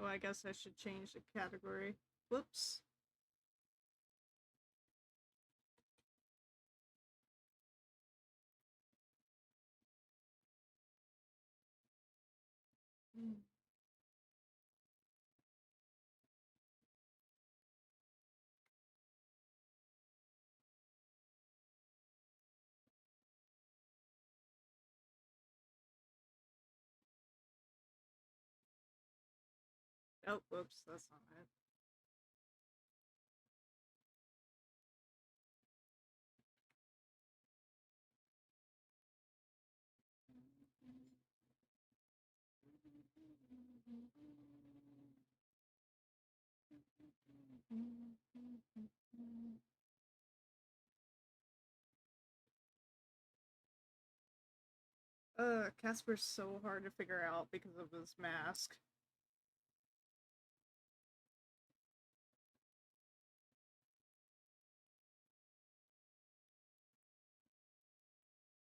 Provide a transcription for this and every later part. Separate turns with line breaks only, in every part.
Oh, I guess I should change the category. Whoops. Oh, whoops, that's not it. Casper's so hard to figure out because of his mask.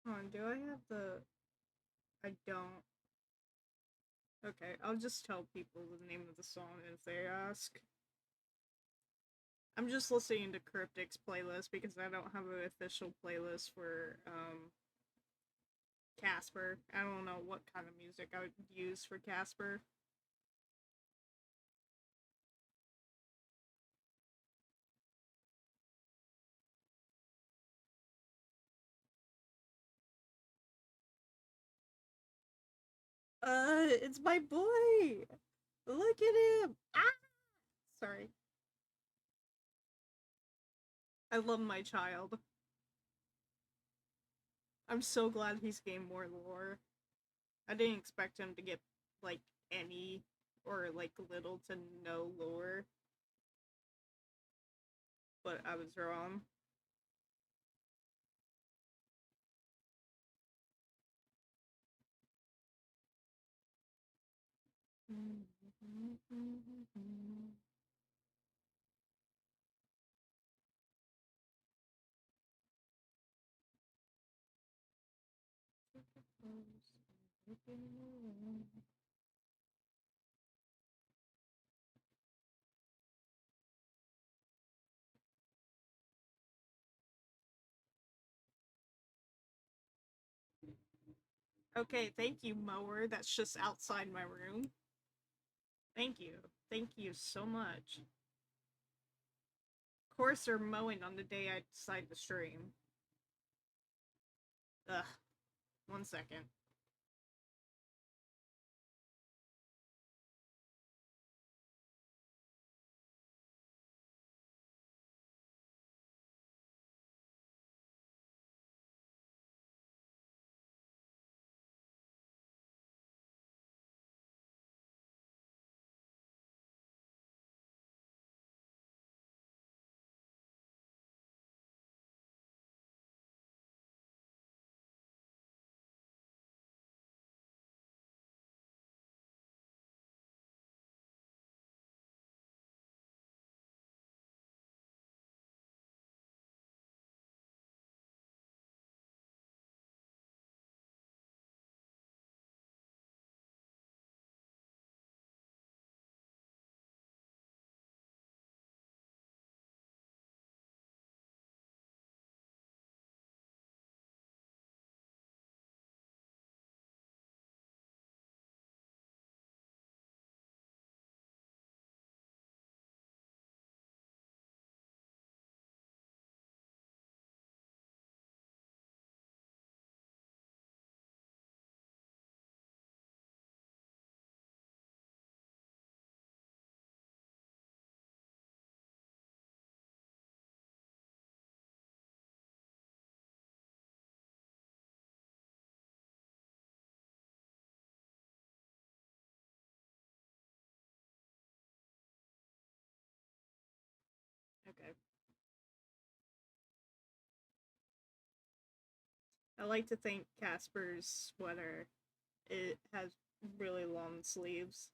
Hold on, do I have the... I don't. Okay, I'll just tell people the name of the song if they ask. I'm just listening to Cryptic's playlist because I don't have an official playlist for, Casper. I don't know what kind of music I would use for Casper. It's my boy! Look at him! Ah! Sorry. I love my child. I'm so glad he's gained more lore. I didn't expect him to get, like, any or, like, little to no lore. But I was wrong. Okay, thank you, mower. That's just outside my room. Thank you. Thank you so much. Of course, they're mowing on the day I decide to stream. Ugh. 1 second. Okay. I like to think Casper's sweater, it has really long sleeves.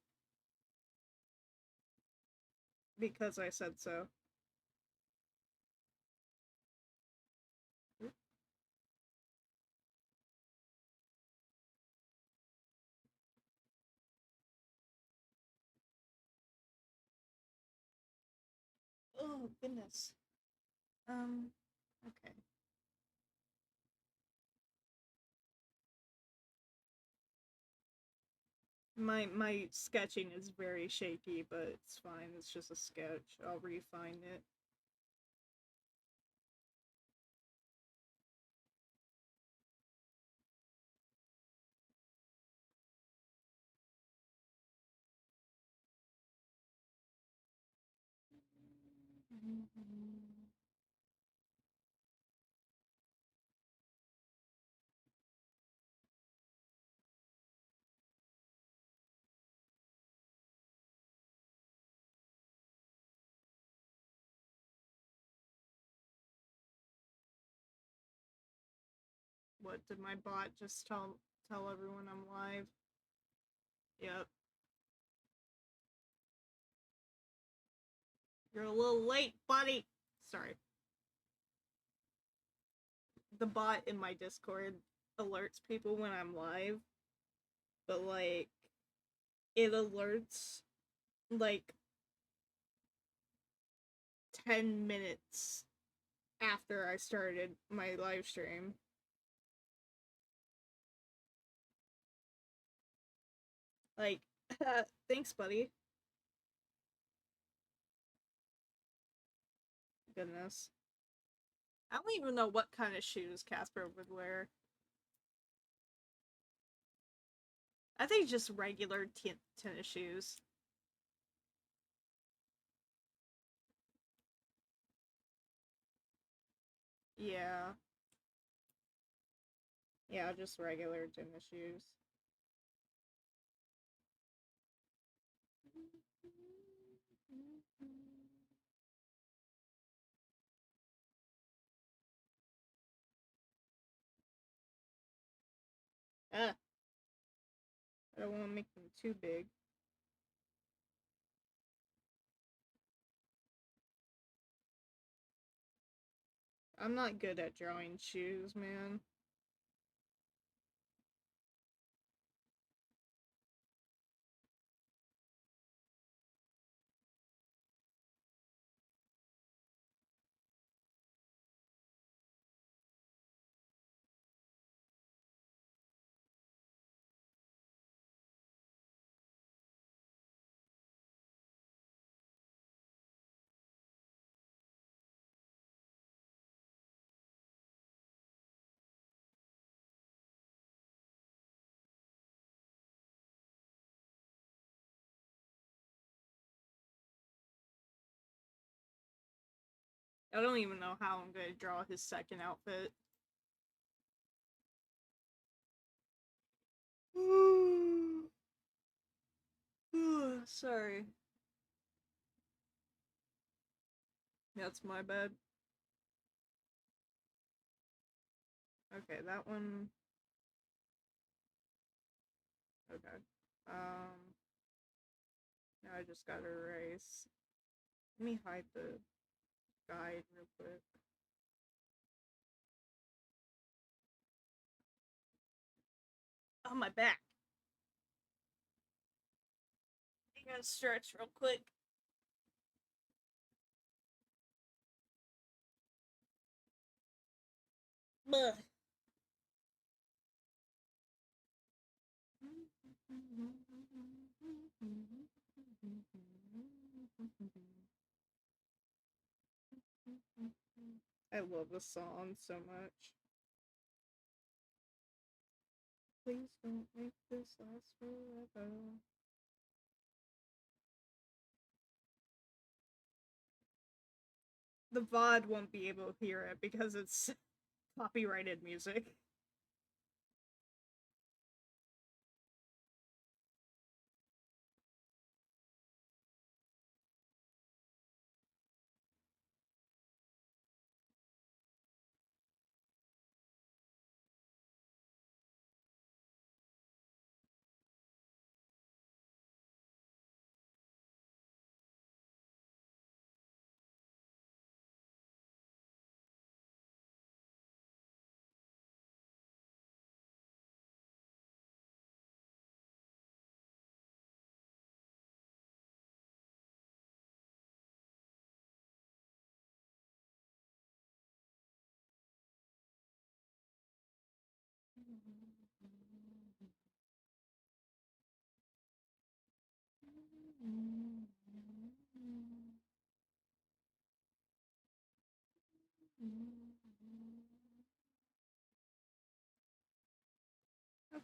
Because I said so. Oh, goodness. Okay. My sketching is very shaky, but it's fine. It's just a sketch. I'll refine it. What did my bot just tell everyone I'm live? Yep. You're a little late, buddy. Sorry. The bot in my Discord alerts people when I'm live, but like it alerts like 10 minutes after I started my live stream. Like, thanks, buddy. Goodness. I don't even know what kind of shoes Casper would wear. I think just regular tennis shoes. Yeah. Yeah, just regular tennis shoes. Ah, I don't want to make them too big. I'm not good at drawing shoes, man. I don't even know how I'm going to draw his second outfit. Sorry. That's my bad. Okay, that one. Okay. Now I just gotta erase. Let me hide the guide real quick. Oh, my back. I gotta stretch real quick. Buh. I love this song so much. Please don't make this last forever. The VOD won't be able to hear it because it's copyrighted music.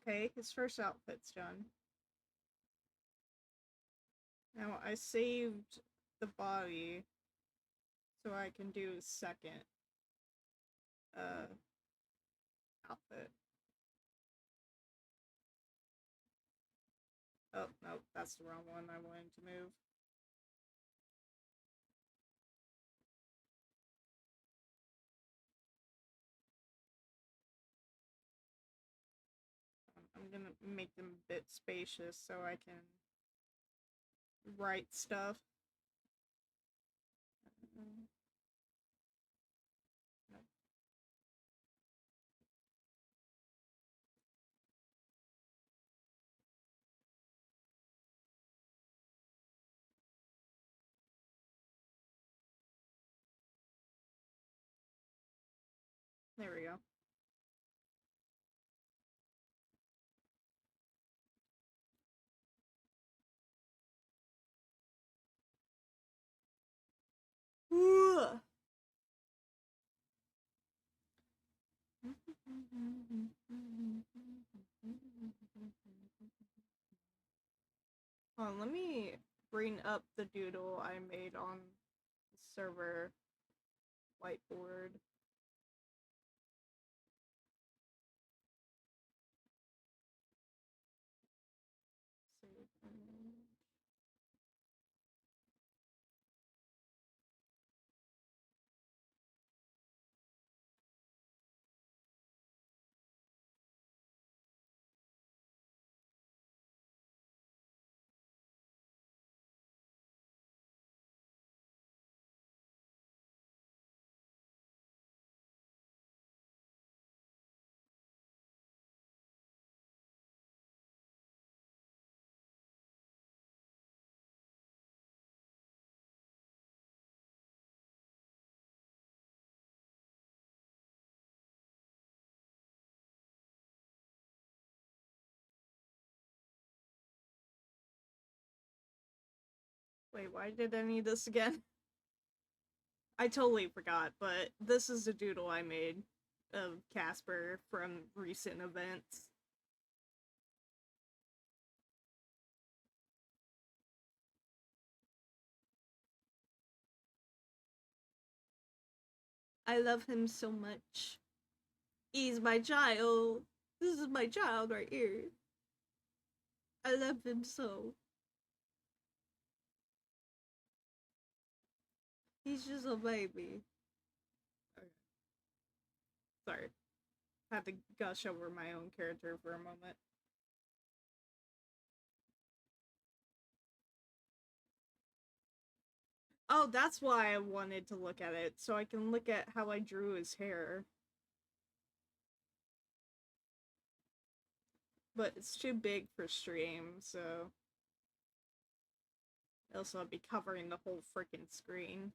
Okay, his first outfit's done. Now I saved the body so I can do his second uh outfit. Oh no, that's the wrong one I wanted to move. I'm gonna make them a bit spacious so I can write stuff. There we go. Let me bring up the doodle I made on the server whiteboard. Save image. Wait, why did I need this again? I totally forgot, but this is the doodle I made of Casper from recent events. I love him so much. He's my child. This is my child right here. I love him so. He's just a baby. Okay. Sorry. Had to gush over my own character for a moment. Oh, that's why I wanted to look at it, so I can look at how I drew his hair. But it's too big for stream, so also I'd be covering the whole freaking screen.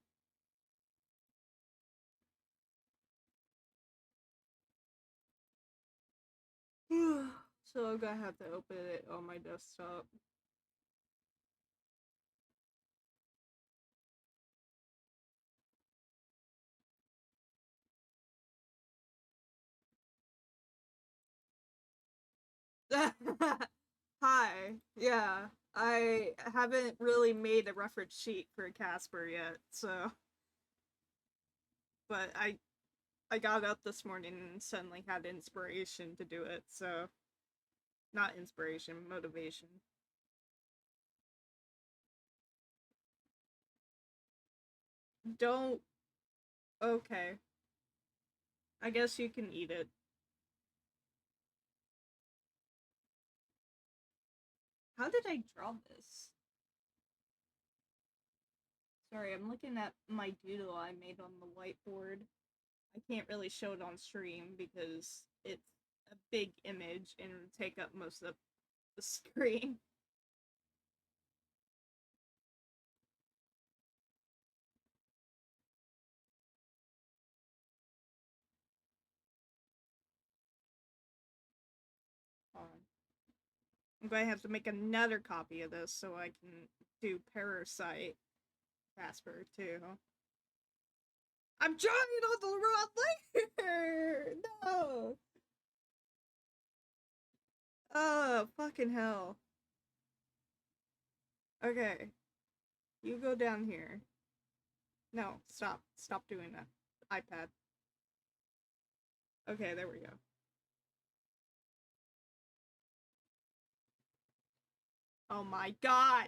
So I'm gonna have to open it on my desktop. Hi. Yeah. I haven't really made a reference sheet for Casper yet, so but I got up this morning and suddenly had inspiration to do it, so not inspiration, motivation. Don't okay. I guess you can eat it. How did I draw this? Sorry, I'm looking at my doodle I made on the whiteboard. I can't really show it on stream because it's a big image and it would take up most of the screen. I'm going to have to make another copy of this so I can do Parasite Casper too. I'm trying on the wrong layer! No! Oh, fucking hell. Okay. You go down here. No, stop. Stop doing that. iPad. Okay, there we go. Oh my god!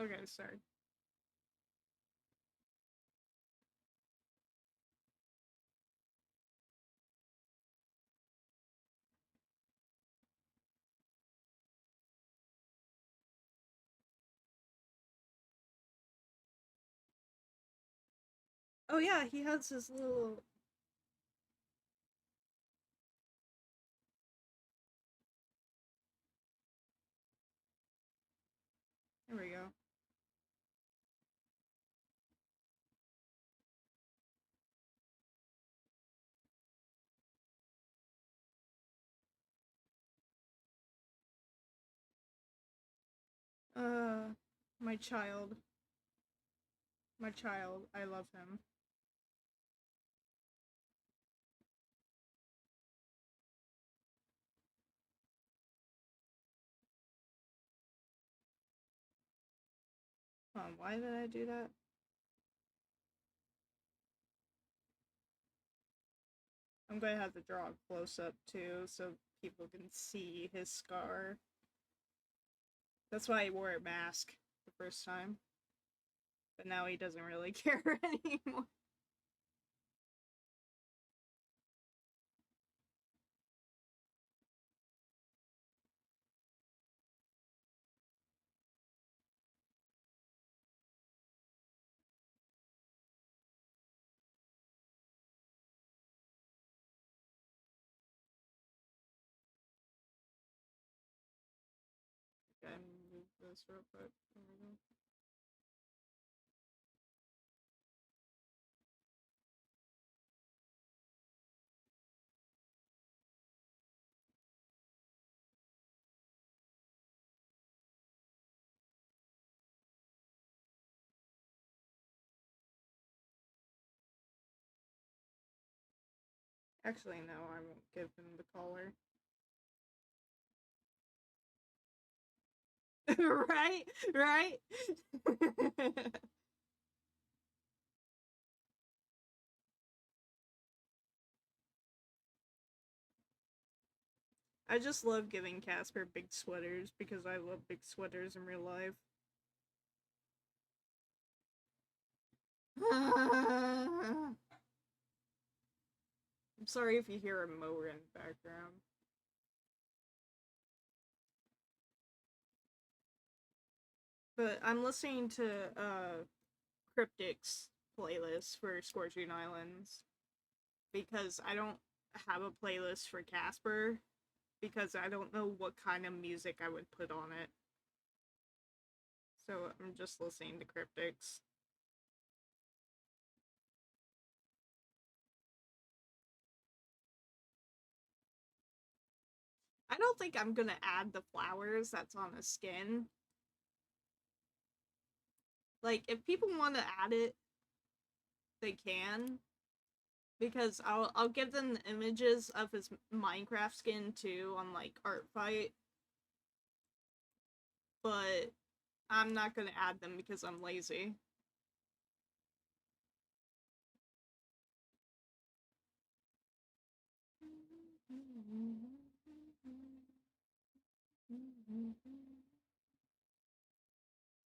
Okay, sorry. Oh yeah, he has his little... There we go. Uh, my child. My child. I love him. Why did I do that? I'm going to have to draw a close-up too so people can see his scar. That's why he wore a mask the first time. But now he doesn't really care anymore. Okay, move this real quick. There we go. Actually, no, I won't give him the collar. Right? Right? I just love giving Casper big sweaters because I love big sweaters in real life. I'm sorry if you hear a mower in the background. But I'm listening to Cryptic's playlist for Scorching Islands because I don't have a playlist for Casper because I don't know what kind of music I would put on it. So I'm just listening to Cryptics. I don't think I'm gonna add the flowers that's on the skin. Like, if people want to add it, they can. Because I'll give them the images of his Minecraft skin too on like Artfight. But I'm not gonna add them because I'm lazy.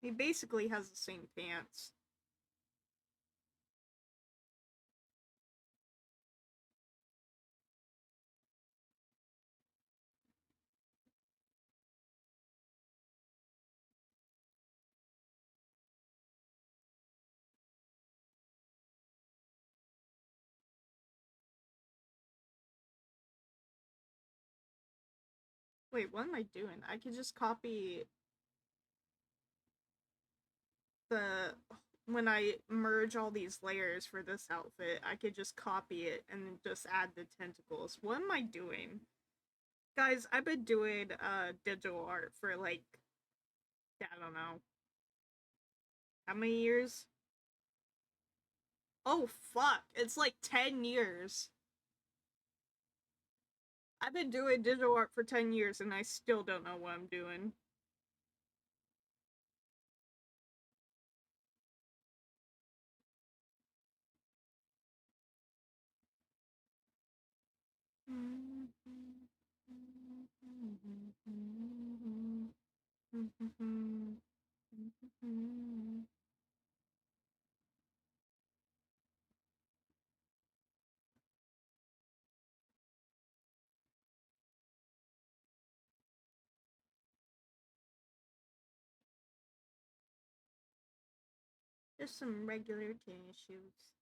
He basically has the same pants. Wait, what am I doing? I could just copy the when I merge all these layers for this outfit, I could just copy it and then just add the tentacles. What am I doing? Guys, I've been doing digital art for like, I don't know, how many years? Oh fuck, it's like 10 years. I've been doing digital art for 10 years and I still don't know what I'm doing. Just some regular tennis shoes.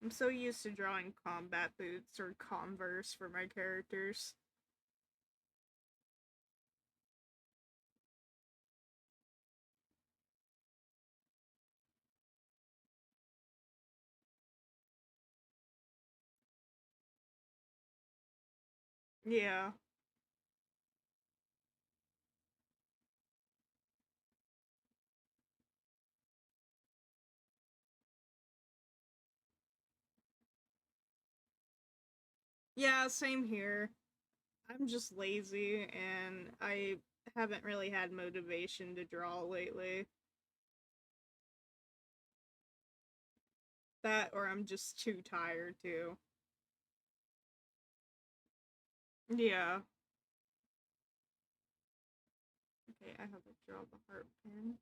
I'm so used to drawing combat boots or Converse for my characters. Yeah. Yeah, same here. I'm just lazy and I haven't really had motivation to draw lately. That or I'm just too tired to. Yeah. Okay, I have to draw the heart pin.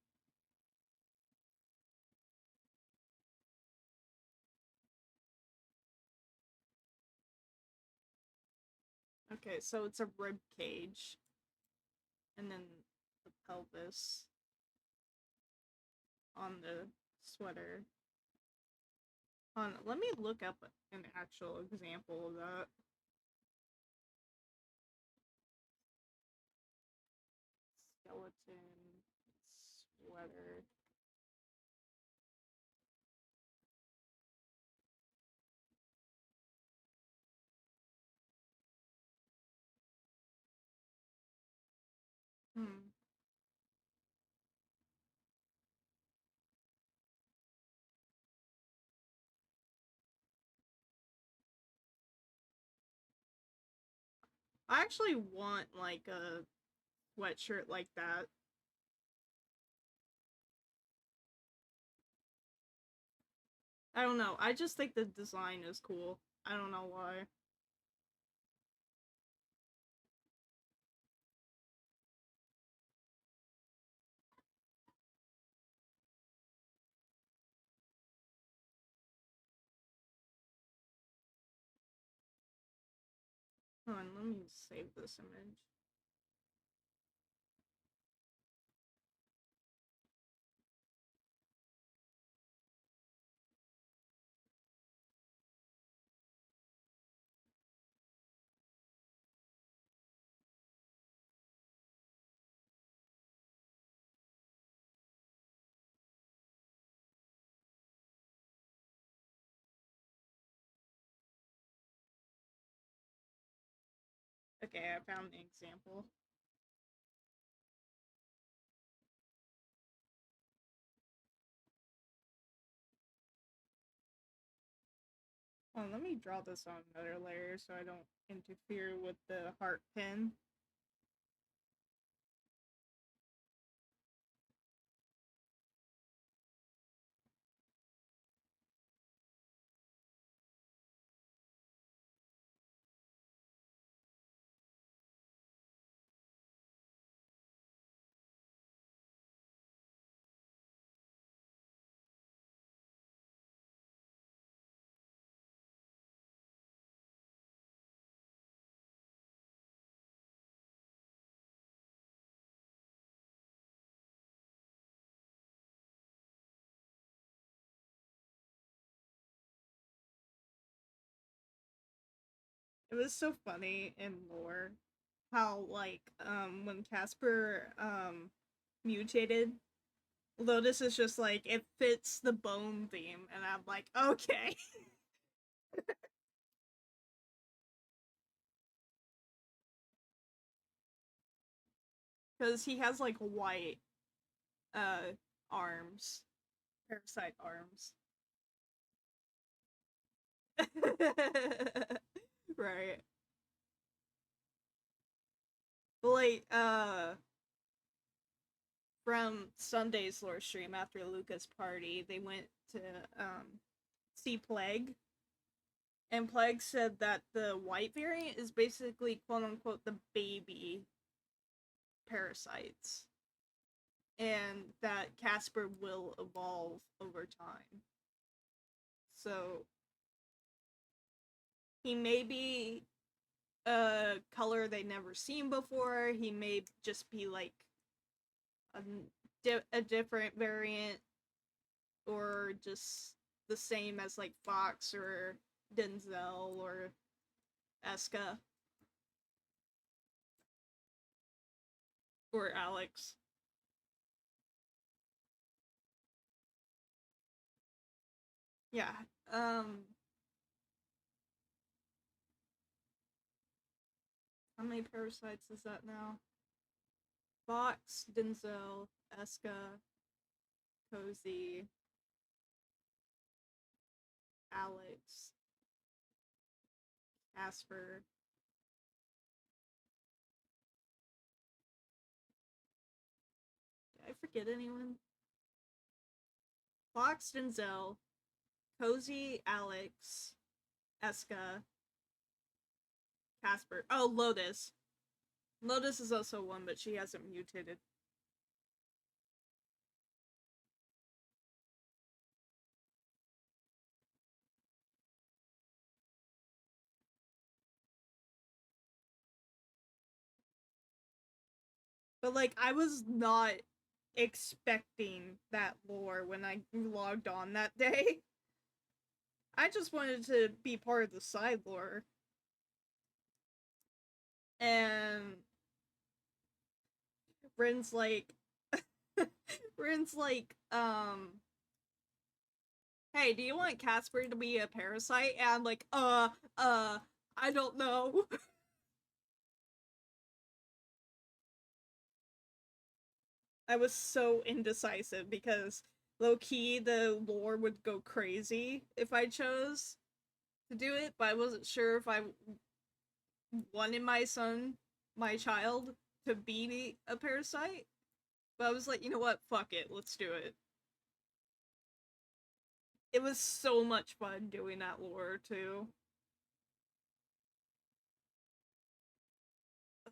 Okay, so it's a rib cage. And then the pelvis on the sweater. Let me look up an actual example of that. Skeleton sweater. Hmm. I actually want like a sweatshirt like that. I don't know. I just think the design is cool. I don't know why. Hold on, let me save this image. Okay, I found the example. Oh, let me draw this on another layer so I don't interfere with the heart pin. It was so funny in lore how like when Casper mutated, Lotus is just like it fits the bone theme, and I'm like, okay. Because he has like white uh arms, parasite arms. Right. But like from Sunday's lore stream after Luca's party, they went to see Plague, and Plague said that the white variant is basically quote unquote the baby parasites, and that Casper will evolve over time. So he may be a color they never seen before. He may just be like a, a different variant, or just the same as like Fox or Denzel or Eska or Alex. Yeah. How many parasites is that now? Fox, Denzel, Eska, Cozy, Alex, Casper. Did I forget anyone? Fox, Denzel, Cozy, Alex, Eska, Casper. Oh, Lotus. Lotus is also one, but she hasn't mutated. But like, I was not expecting that lore when I logged on that day. I just wanted to be part of the side lore. And Rin's like Rin's like, hey, do you want Casper to be a parasite? And I'm like, I don't know. I was so indecisive because low key the lore would go crazy if I chose to do it, but I wasn't sure if I wanted my child, to be a parasite. But I was like, you know what? Fuck it, let's do it. It was so much fun doing that lore too.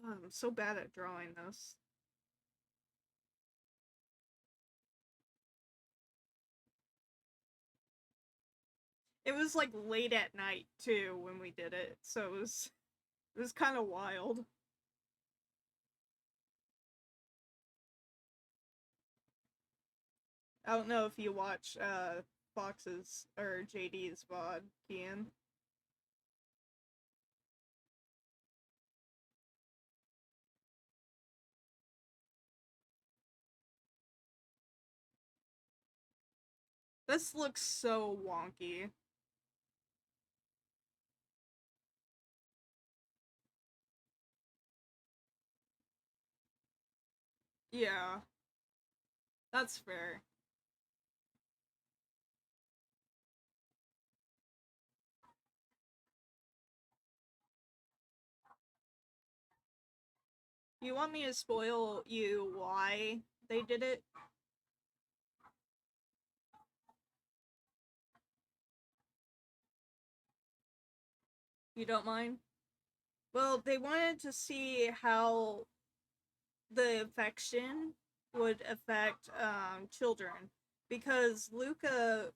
I'm so bad at drawing this. It was like late at night too when we did it, so it was kind of wild. I don't know if you watch Fox's or JD's VOD, Kian. This looks so wonky. Yeah, that's fair. You want me to spoil you why they did it? You don't mind? Well, they wanted to see how the affection would affect children, because Luca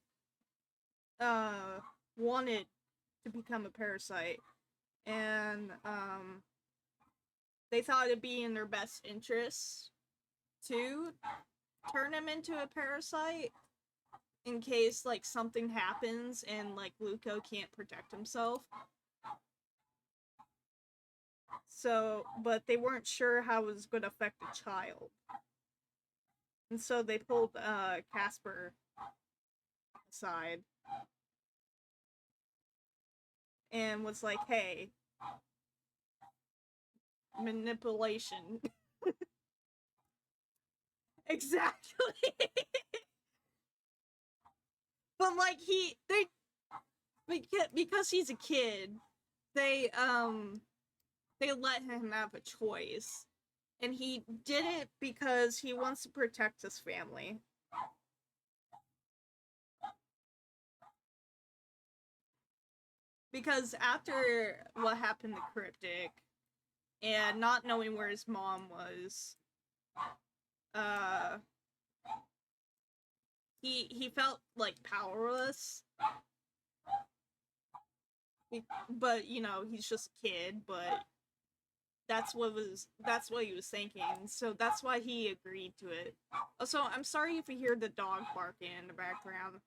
uh, wanted to become a parasite, and they thought it'd be in their best interest to turn him into a parasite in case like something happens and like Luca can't protect himself. So, but they weren't sure how it was going to affect the child. And so they pulled Casper aside and was like, hey, manipulation. Exactly. But like because he's a kid, they they let him have a choice. And he did it because he wants to protect his family. Because after what happened to Cryptic and not knowing where his mom was, uh he felt like powerless. But you know, he's just a kid, but that's what he was thinking. So that's why he agreed to it. Also, I'm sorry if you hear the dog barking in the background.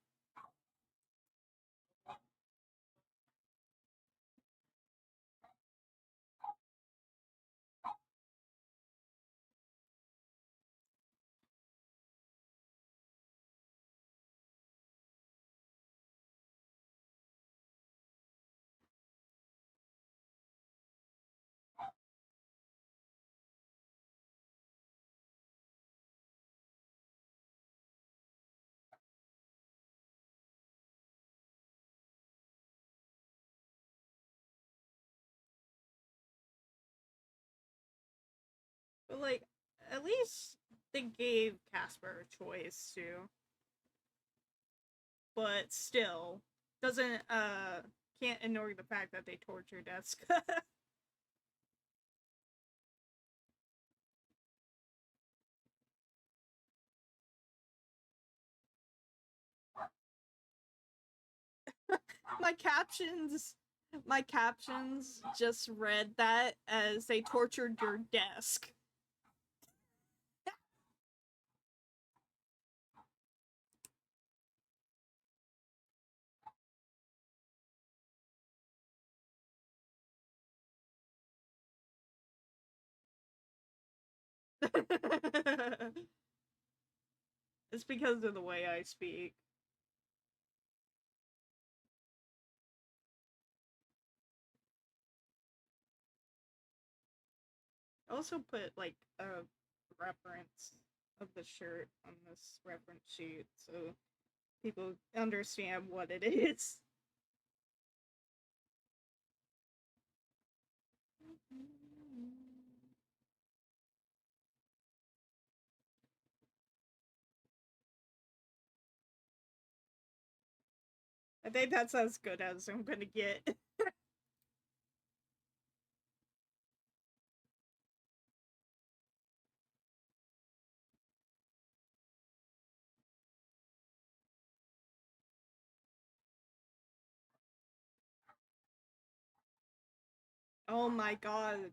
But like, at least they gave Casper a choice too. But still, doesn't can't ignore the fact that they tortured Jessica. my captions my captions just read that as they tortured your desk. It's because of the way I speak. I also put like a reference of the shirt on this reference sheet so people understand what it is. I think that's as good as I'm gonna get. Oh my god.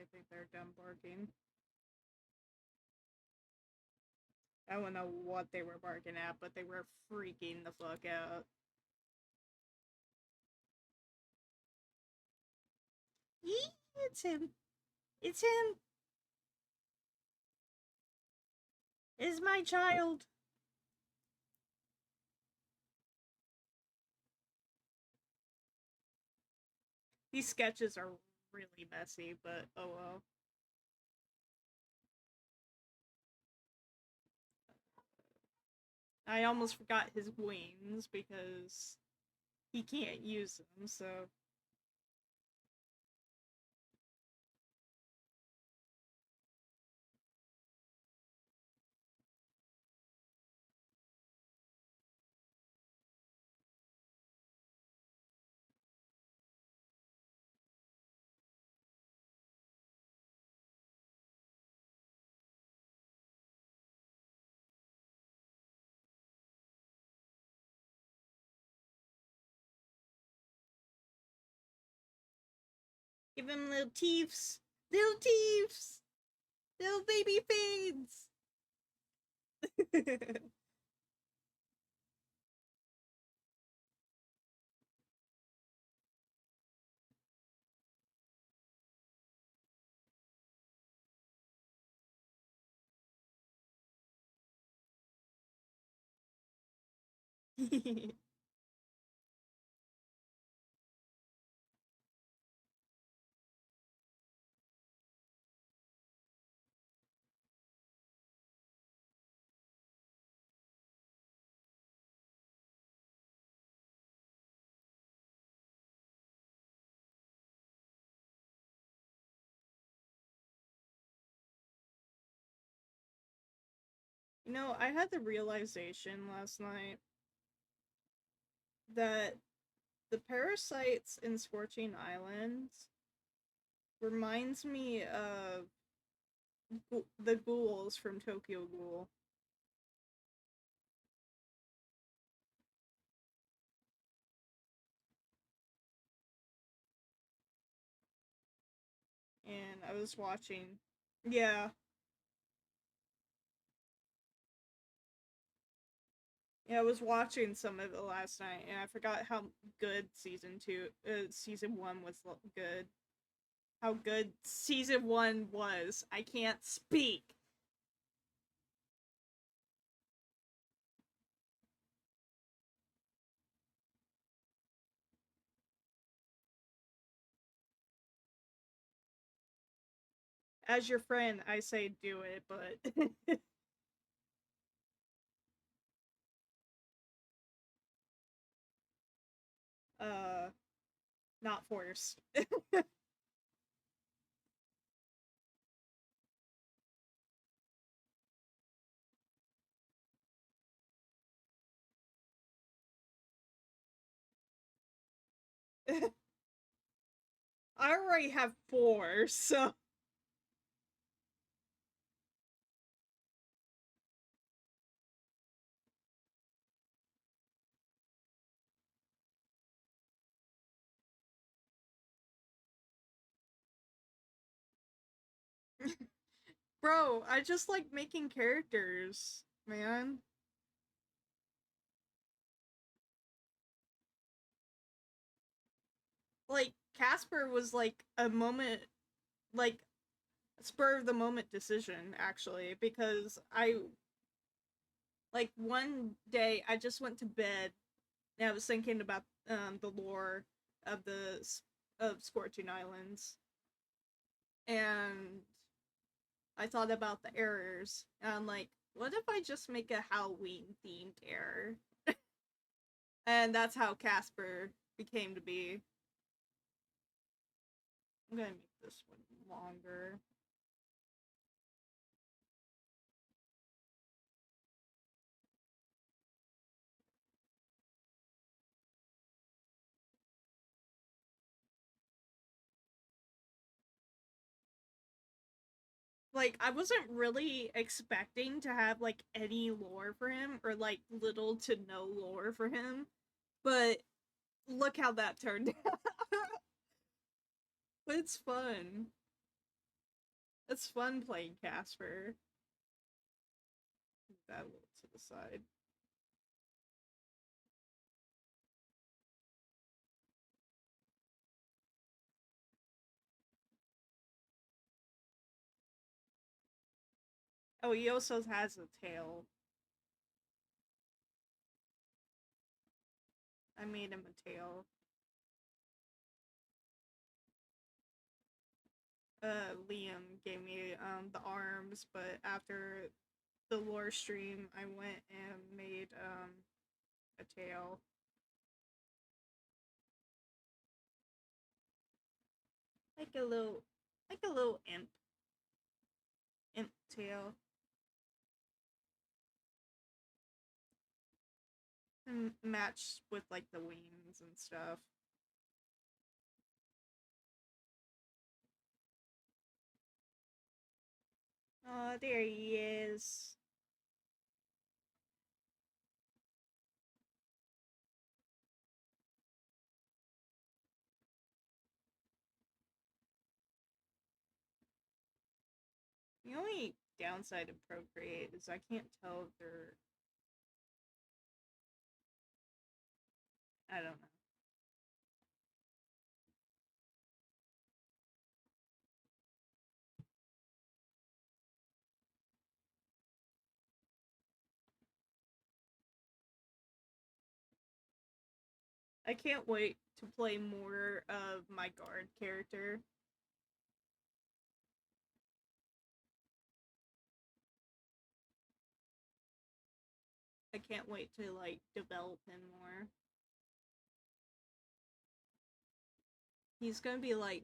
I think they're done barking. I don't know what they were barking at, but they were freaking the fuck out. Yee! It's him! It's him! It's my child! These sketches are really messy, but oh well. I almost forgot his wings because he can't use them, so. Give him little teeths! Little teeths! Little baby fades! You know, I had the realization last night that the parasites in Scorching Islands reminds me of the ghouls from Tokyo Ghoul. And I was watching. Yeah. Yeah, I was watching some of it last night, and I forgot how good season 1 was good. How good season 1 was. I can't speak. As your friend, I say do it, but uh, not forced. I already have 4, so. Bro, I just like making characters, man. Like, Casper was like a moment, like, spur of the moment decision, actually, because like, one day I just went to bed and I was thinking about the lore of Scorching Islands, and I thought about the errors, and I'm like, what if I just make a Halloween themed error? And that's how Casper became to be. I'm gonna make this one longer. Like, I wasn't really expecting to have like any lore for him, or like little to no lore for him, but look how that turned out. But it's fun. It's fun playing Casper. Move that a little to the side. Oh, he also has a tail. I made him a tail. Liam gave me the arms, but after the lore stream, I went and made a tail. Like a little imp tail. And matched with like the wings and stuff. Oh, there he is. The only downside of Procreate is I can't tell if they're. I don't know. I can't wait to play more of my guard character. I can't wait to like develop him more. He's gonna be like,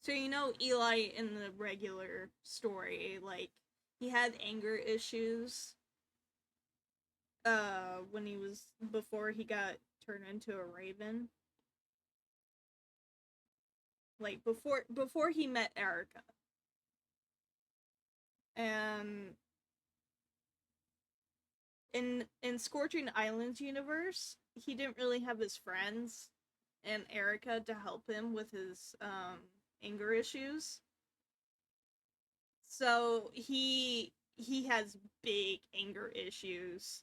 so you know Eli in the regular story, like he had anger issues when he was before he got turned into a raven. Like before he met Erica. And in Scorching Islands universe, he didn't really have his friends and Erica to help him with his anger issues. So he has big anger issues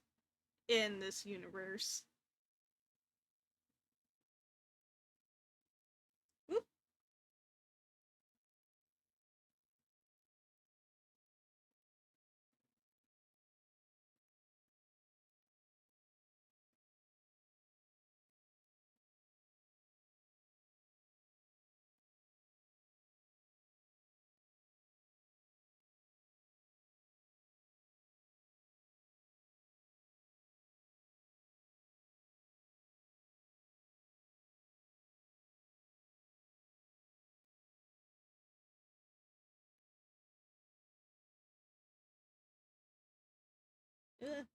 in this universe. Oop. Ugh.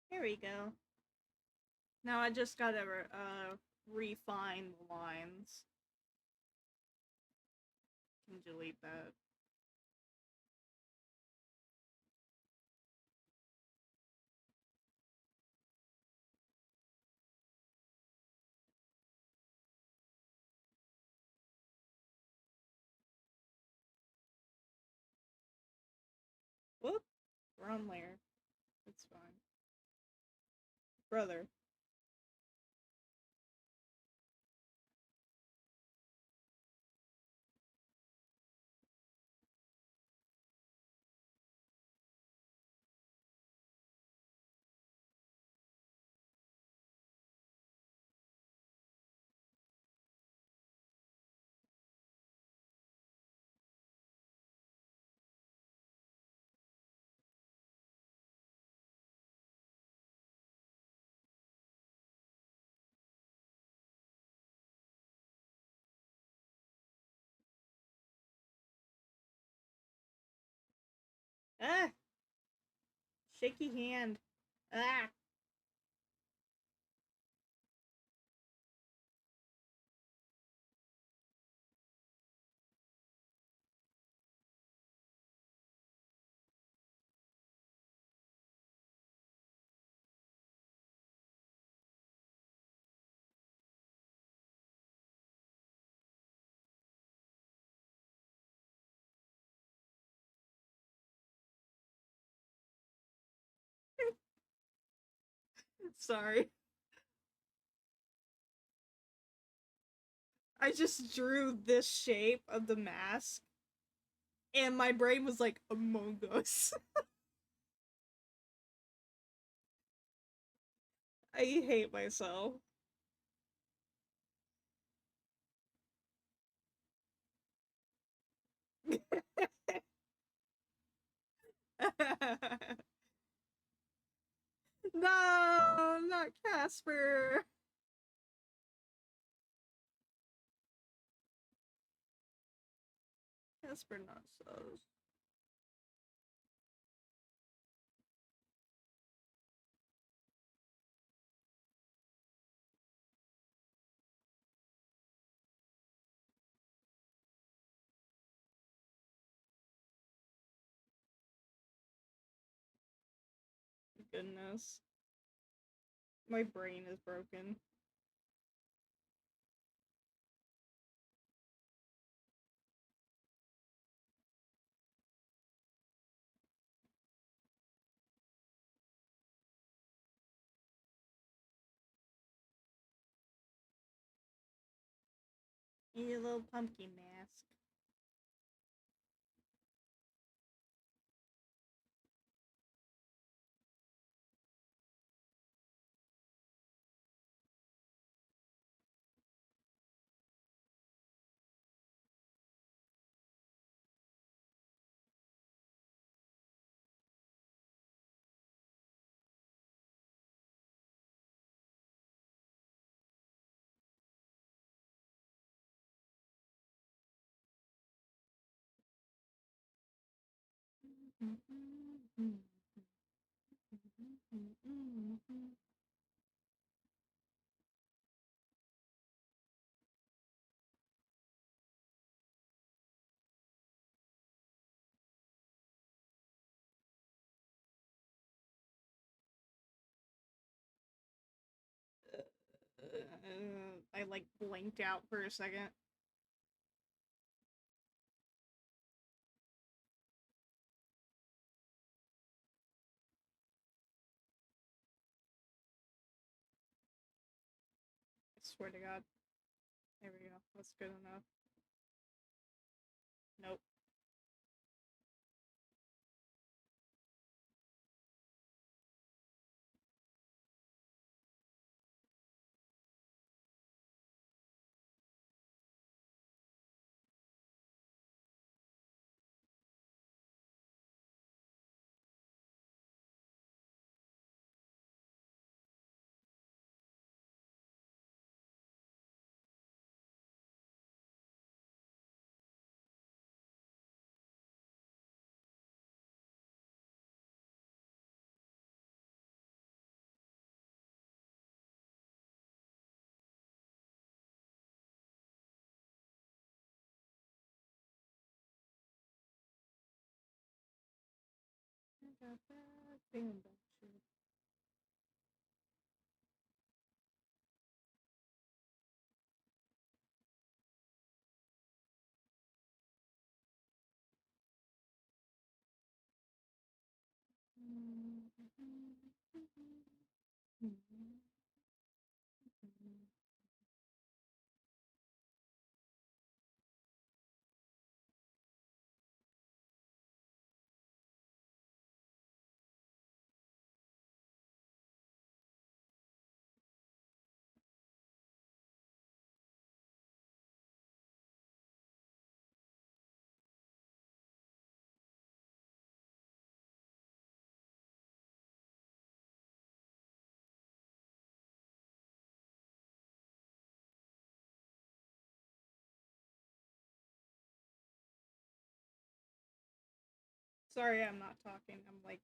Here we go. Now I just gotta refine the lines. Can delete that. Whoop. Wrong layer. It's fine. Brother. Ah! Shaky hand. Ah! Sorry. I just drew this shape of the mask, and my brain was like, Among Us. I hate myself. No, not Casper. Casper not so. Goodness. My brain is broken. Need a little pumpkin mask. I like blinked out for a second. I swear to God. There we go. That's good enough. Nope. I got that thing about you. Sorry, I'm not talking. I'm like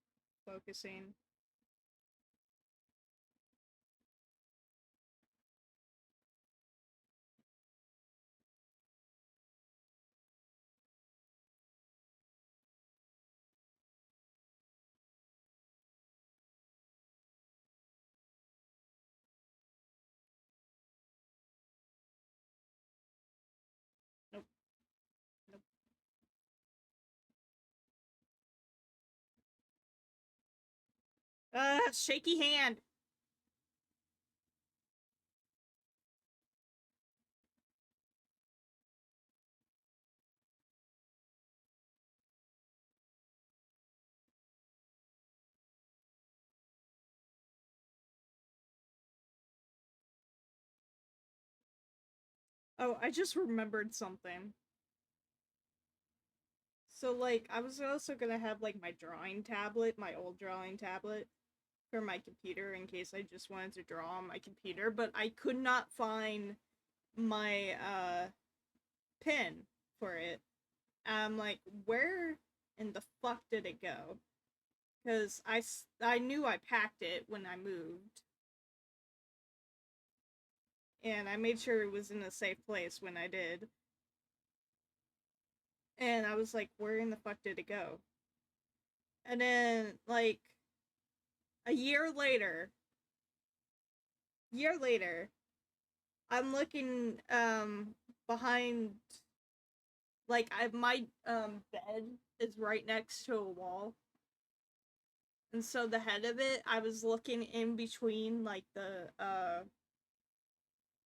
focusing. Nope. Nope. Shaky hand. Oh, I just remembered something. So, like, I was also gonna have, like, my drawing tablet, my old drawing tablet, for my computer in case I just wanted to draw on my computer, but I could not find my, pin for it. I'm like, where in the fuck did it go? Because I knew I packed it when I moved, and I made sure it was in a safe place when I did. And I was like, where in the fuck did it go? And then, like, a year later, I'm looking behind, like, my bed is right next to a wall. And so the head of it, I was looking in between, like, the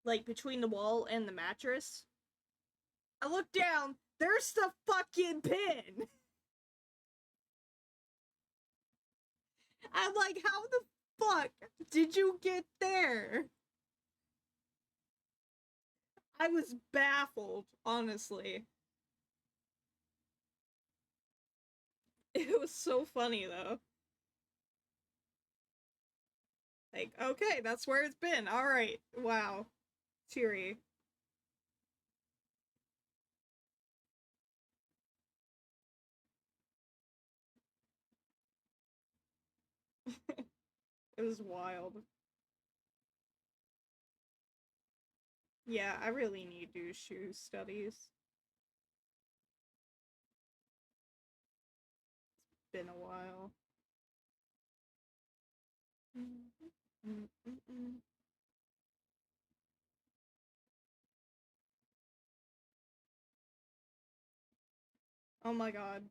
like between the wall and the mattress. I look down, there's the fucking pin. I'm like, how the fuck did you get there? I was baffled, honestly. It was so funny though. Like, okay, that's where it's been. Alright. Wow. Cheery. It was wild. Yeah, I really need to do shoe studies. Been a while. Oh my god.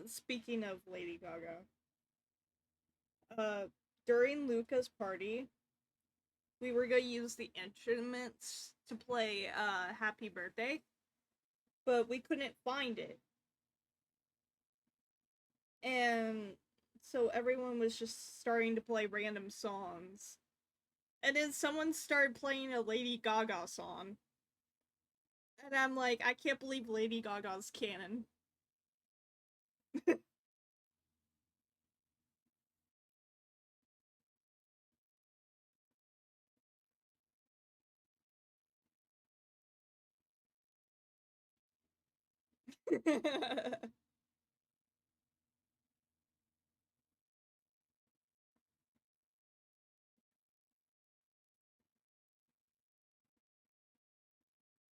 Speaking of Lady Gaga, uh, during Luca's party, we were gonna use the instruments to play Happy Birthday, but we couldn't find it. And so everyone was just starting to play random songs. And then someone started playing a Lady Gaga song. And I'm like, I can't believe Lady Gaga's canon.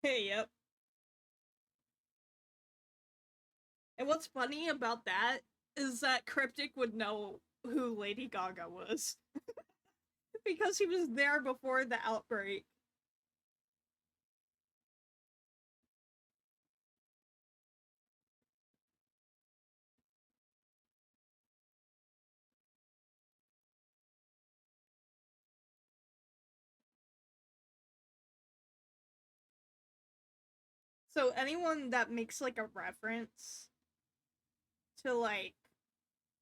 Hey, yep. And what's funny about that is that Cryptic would know who Lady Gaga was because he was there before the outbreak. So anyone that makes like a reference to like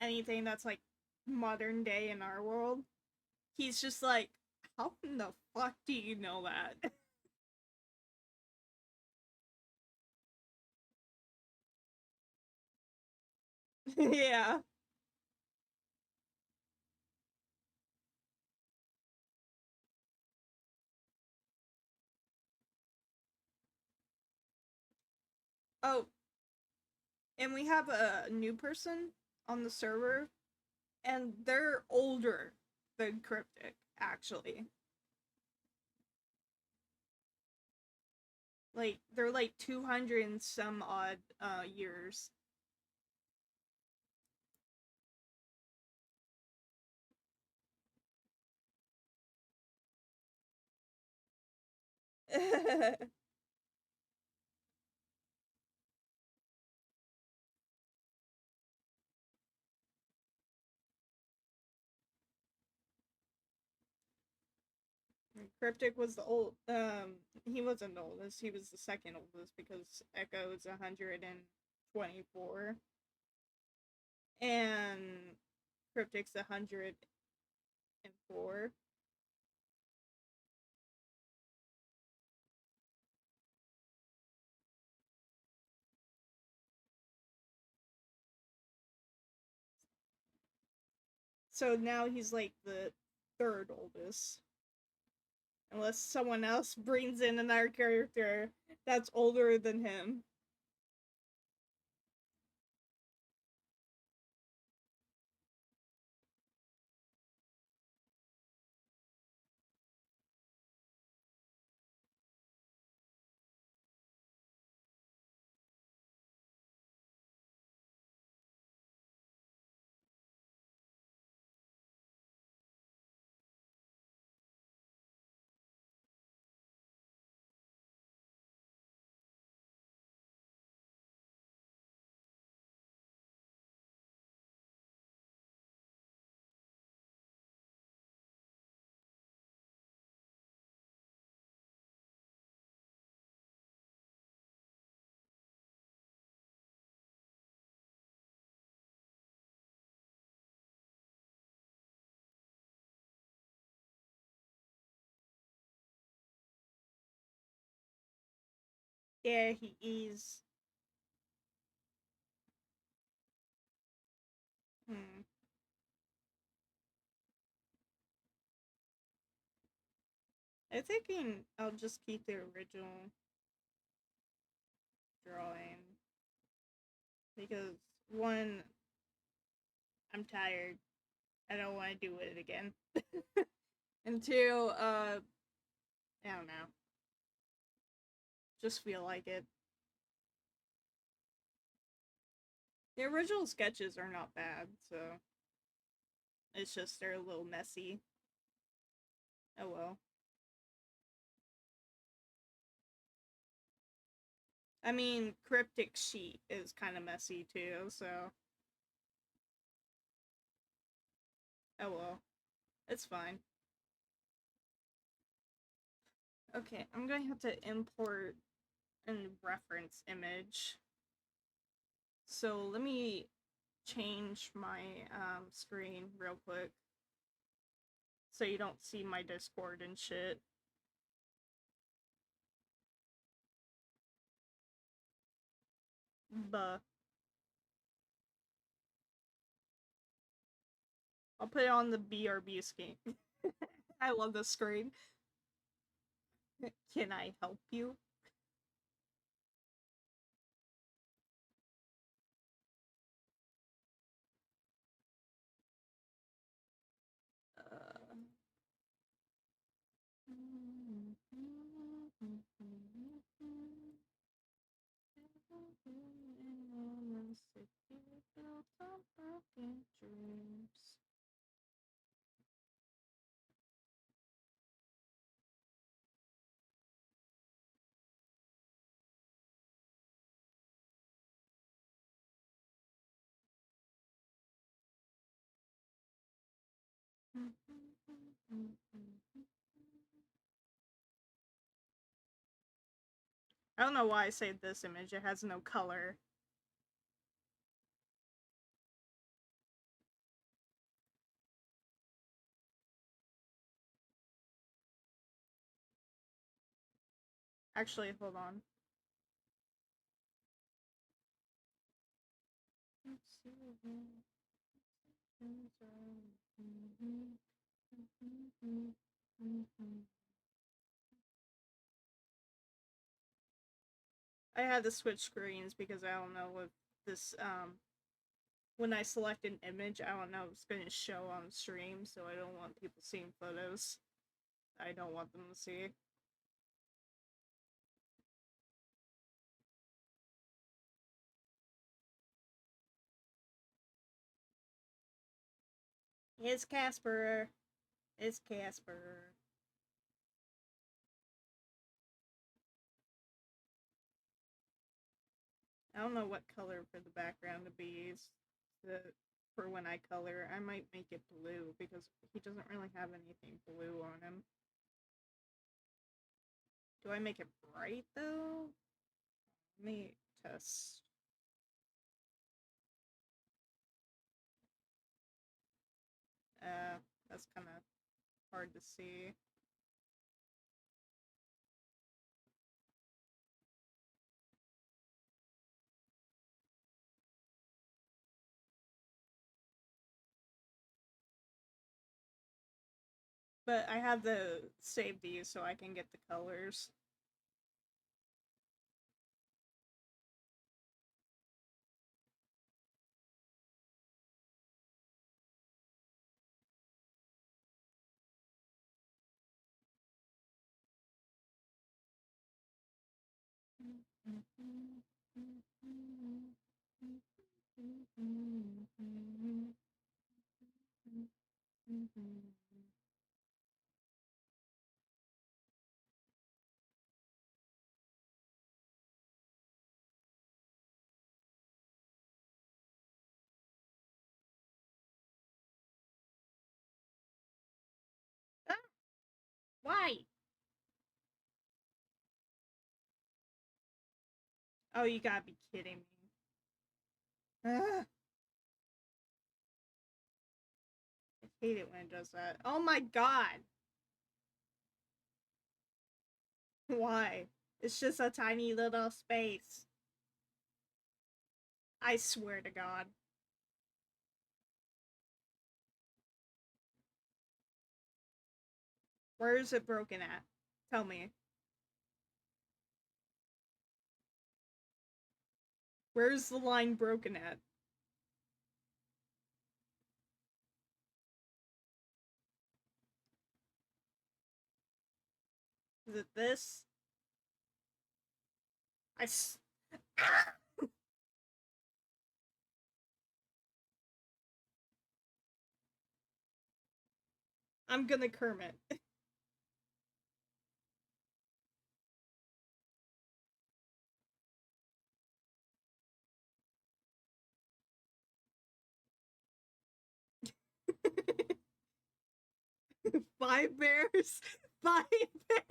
anything that's like modern day in our world, he's just like, how in the fuck do you know that? Yeah. Oh, and we have a new person on the server, and they're older than Cryptic, actually. Like, they're like 200 and some odd years. Cryptic was the old. He wasn't the oldest. He was the second oldest because Echo is 124, and Cryptic's 104. So now he's like the third oldest, unless someone else brings in another character that's older than him. Yeah, he is. Hmm. I think I'll just keep the original drawing because one, I'm tired. I don't want to do it again. And two, I don't know. Just feel like it. The original sketches are not bad, so it's just they're a little messy. Oh well. I mean, Cryptic Sheet is kind of messy too, so oh well. It's fine. Okay, I'm going to have to import a reference image. So let me change my screen real quick so you don't see my Discord and shit. Buh. I'll put it on the BRB screen. I love this screen. Can I help you? Uh... I don't know why I saved this image. It has no color. Actually, hold on. I had to switch screens because I don't know if this when I select an image, I don't know if it's going to show on stream, so I don't want people seeing photos I don't want them to see. It's Casper. It's Casper. I don't know what color for the background to be for when I color. I might make it blue because he doesn't really have anything blue on him. Do I make it bright though? Let me test. That's kind of hard to see. But I have to save these so I can get the colors. Why? Oh, you gotta be kidding me. Ugh. I hate it when it does that. Oh my god! Why? It's just a tiny little space. I swear to God. Where is it broken at? Tell me. Where's the line broken at? Is it this? I s- I'm gonna Kermit. 5 bears? 5 bears?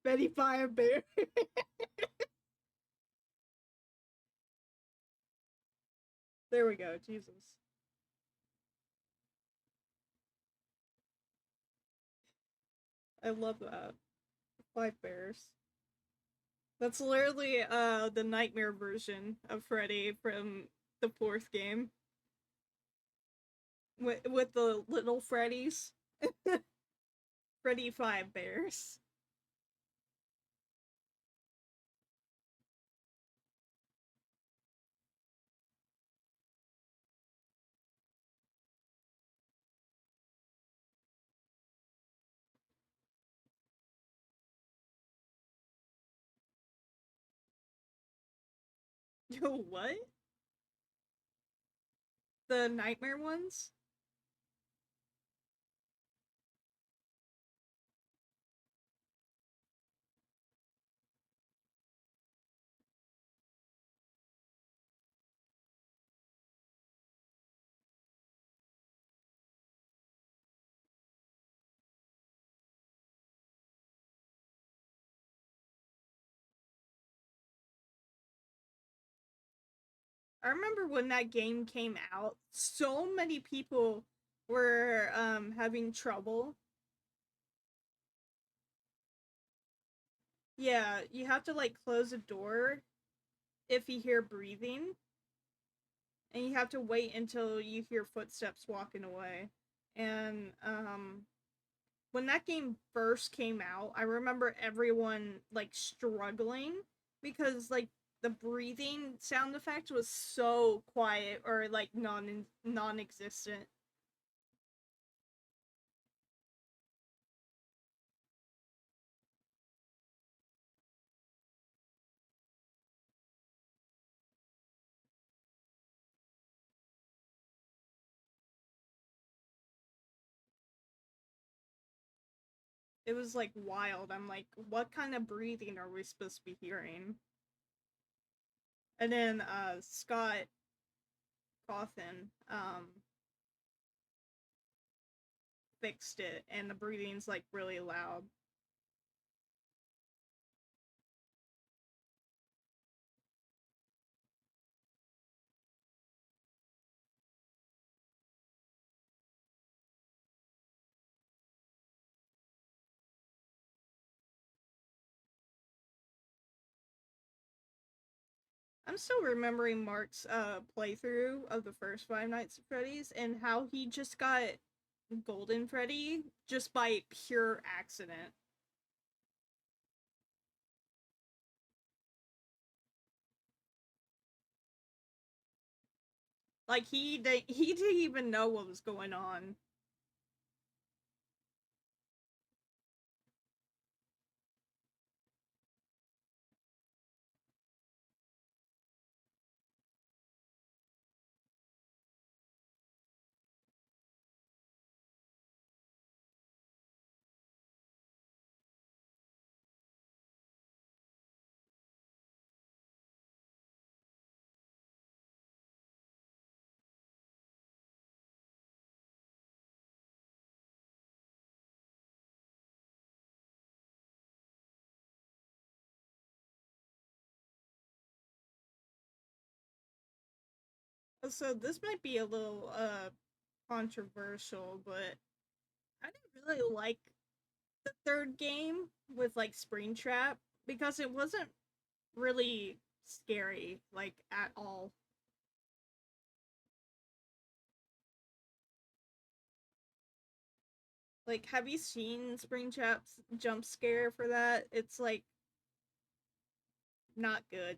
Betty 5 bear. There we go, Jesus. I love that. 5 bears. That's literally the nightmare version of Freddy from the fourth game. With the little Freddies. Freddy 5 bears. Yo, what? The nightmare ones? I remember when that game came out, so many people were having trouble. Yeah, you have to like close a door if you hear breathing, and you have to wait until you hear footsteps walking away. And when that game first came out, I remember everyone like struggling because like the breathing sound effect was so quiet or like non-existent. It was like wild. I'm like, what kind of breathing are we supposed to be hearing? And then Scott Cawthon fixed it, and the breathing's like really loud. I'm still remembering Mark's playthrough of the first Five Nights at Freddy's and how he just got Golden Freddy just by pure accident. Like he didn't even know what was going on. So this might be a little controversial, but I didn't really like the third game with like Springtrap because it wasn't really scary like at all. Like, have you seen Springtrap's jump scare for that? It's like not good.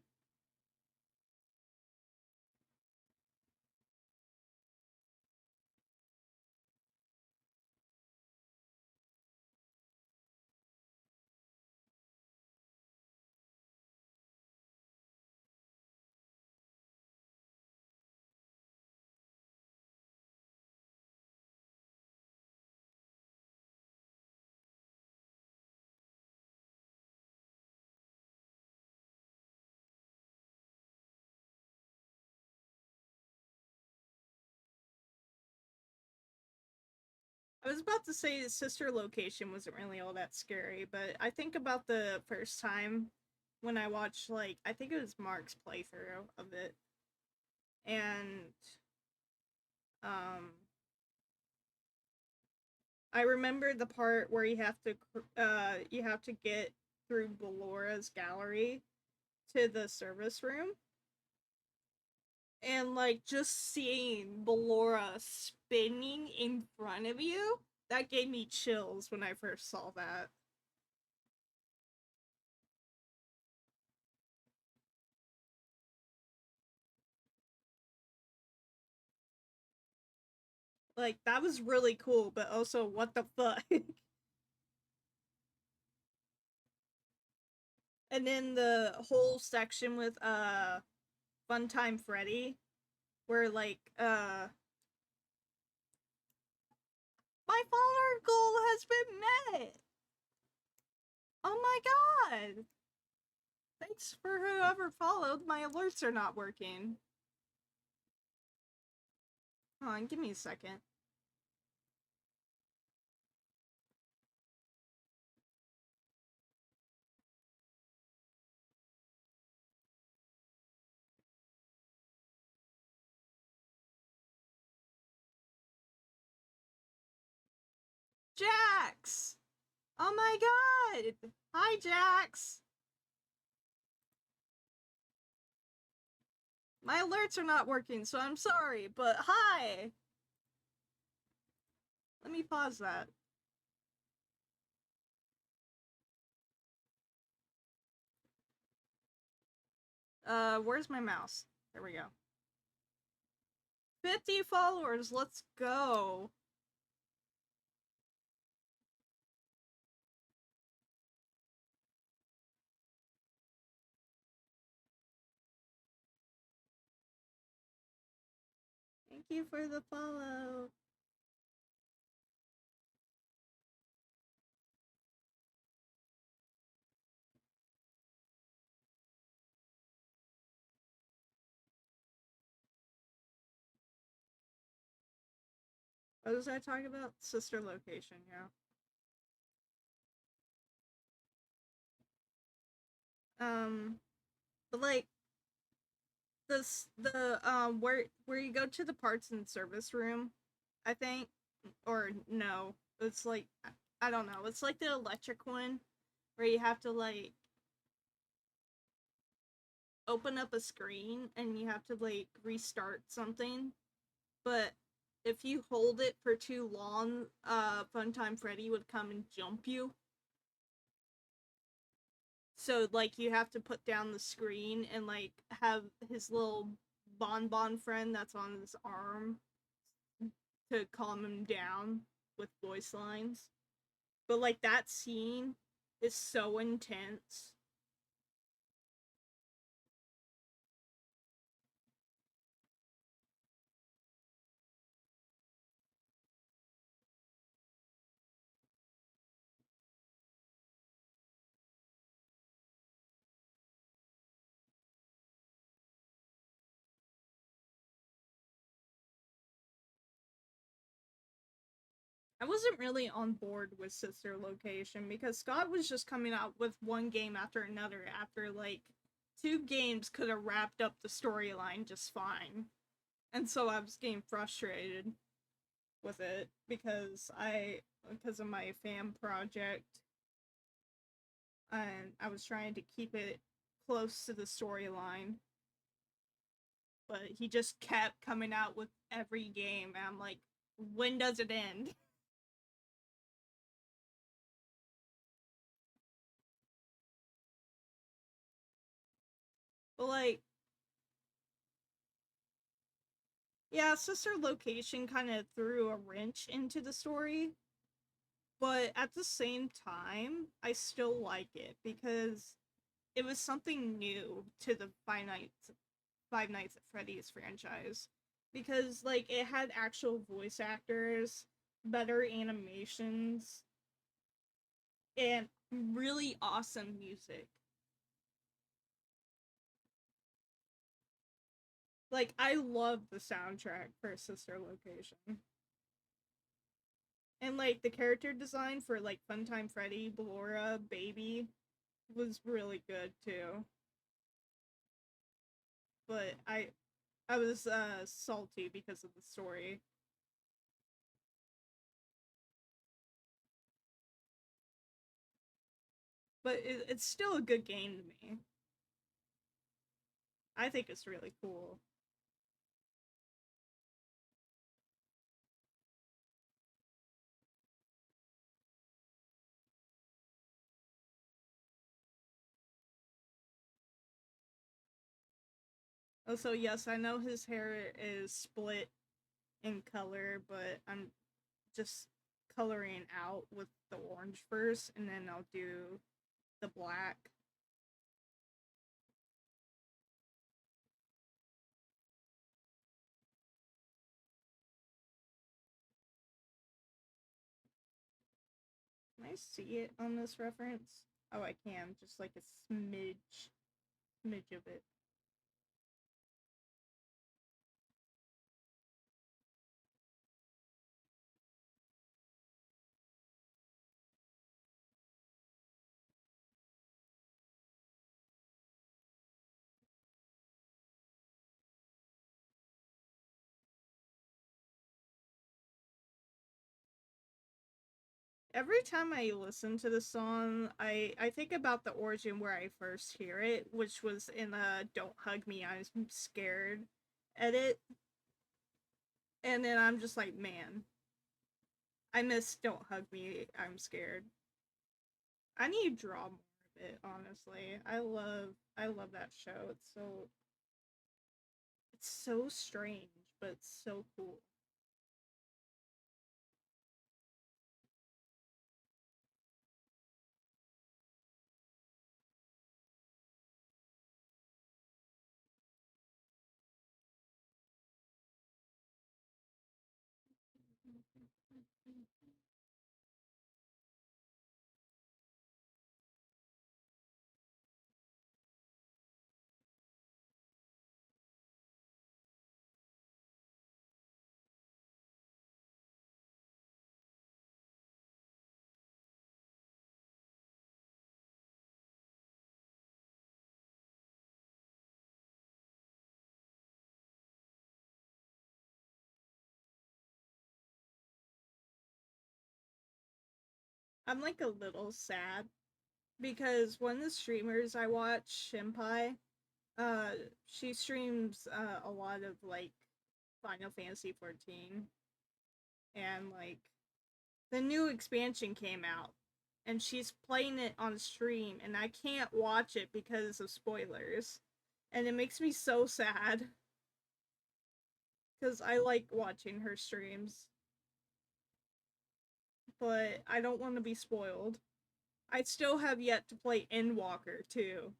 I was about to say the sister location wasn't really all that scary, but I think about the first time when I watched, like, I think it was Mark's playthrough of it, and um, I remember the part where you have to get through Bellora's gallery to the service room, and like just seeing Ballora spinning in front of you, that gave me chills when I first saw that. Like that was really cool, but also what the fuck? And then the whole section with Funtime Freddy, where like my follower goal has been met. Oh my god! Thanks for whoever followed. My alerts are not working. Hold on, give me a second. Jax! Oh my god! Hi, Jax! My alerts are not working, so I'm sorry, but hi! Let me pause that. Where's my mouse? There we go. 50 followers, let's go. Thank you for the follow. What was I talking about? Sister location, yeah. But like where you go to the parts and service room, I think, or no, it's like I don't know. It's like the electric one where you have to like open up a screen and you have to like restart something. But if you hold it for too long, Funtime Freddy would come and jump you. So like you have to put down the screen and like have his little bonbon friend that's on his arm to calm him down with voice lines. But like that scene is so intense. I wasn't really on board with Sister Location because Scott was just coming out with one game after another after like two games could have wrapped up the storyline just fine. And so I was getting frustrated with it because of my fan project and I was trying to keep it close to the storyline. But he just kept coming out with every game and I'm like, when does it end? But like, yeah, Sister Location kind of threw a wrench into the story, but at the same time, I still like it because it was something new to the Five Nights at Freddy's franchise. Because like it had actual voice actors, better animations, and really awesome music. Like I love the soundtrack for Sister Location. And like the character design for like Funtime Freddy, Ballora, Baby was really good too. But I was salty because of the story. But it's still a good game to me. I think it's really cool. Also, yes, I know his hair is split in color, but I'm just coloring out with the orange first, and then I'll do the black. Can I see it on this reference? Oh, I can. Just like a smidge of it. Every time I listen to the song, I think about the origin where I first hear it, which was in a "Don't Hug Me, I'm Scared" edit, and then I'm just like, man, I miss "Don't Hug Me, I'm Scared." I need to draw more it, honestly. I love that show. It's so strange, but it's so cool. I'm like a little sad because one of the streamers I watch, Shimpai, uh, she streams a lot of like Final Fantasy 14, and like the new expansion came out, and she's playing it on stream, and I can't watch it because of spoilers, and it makes me so sad because I like watching her streams, but I don't want to be spoiled. I still have yet to play Endwalker too.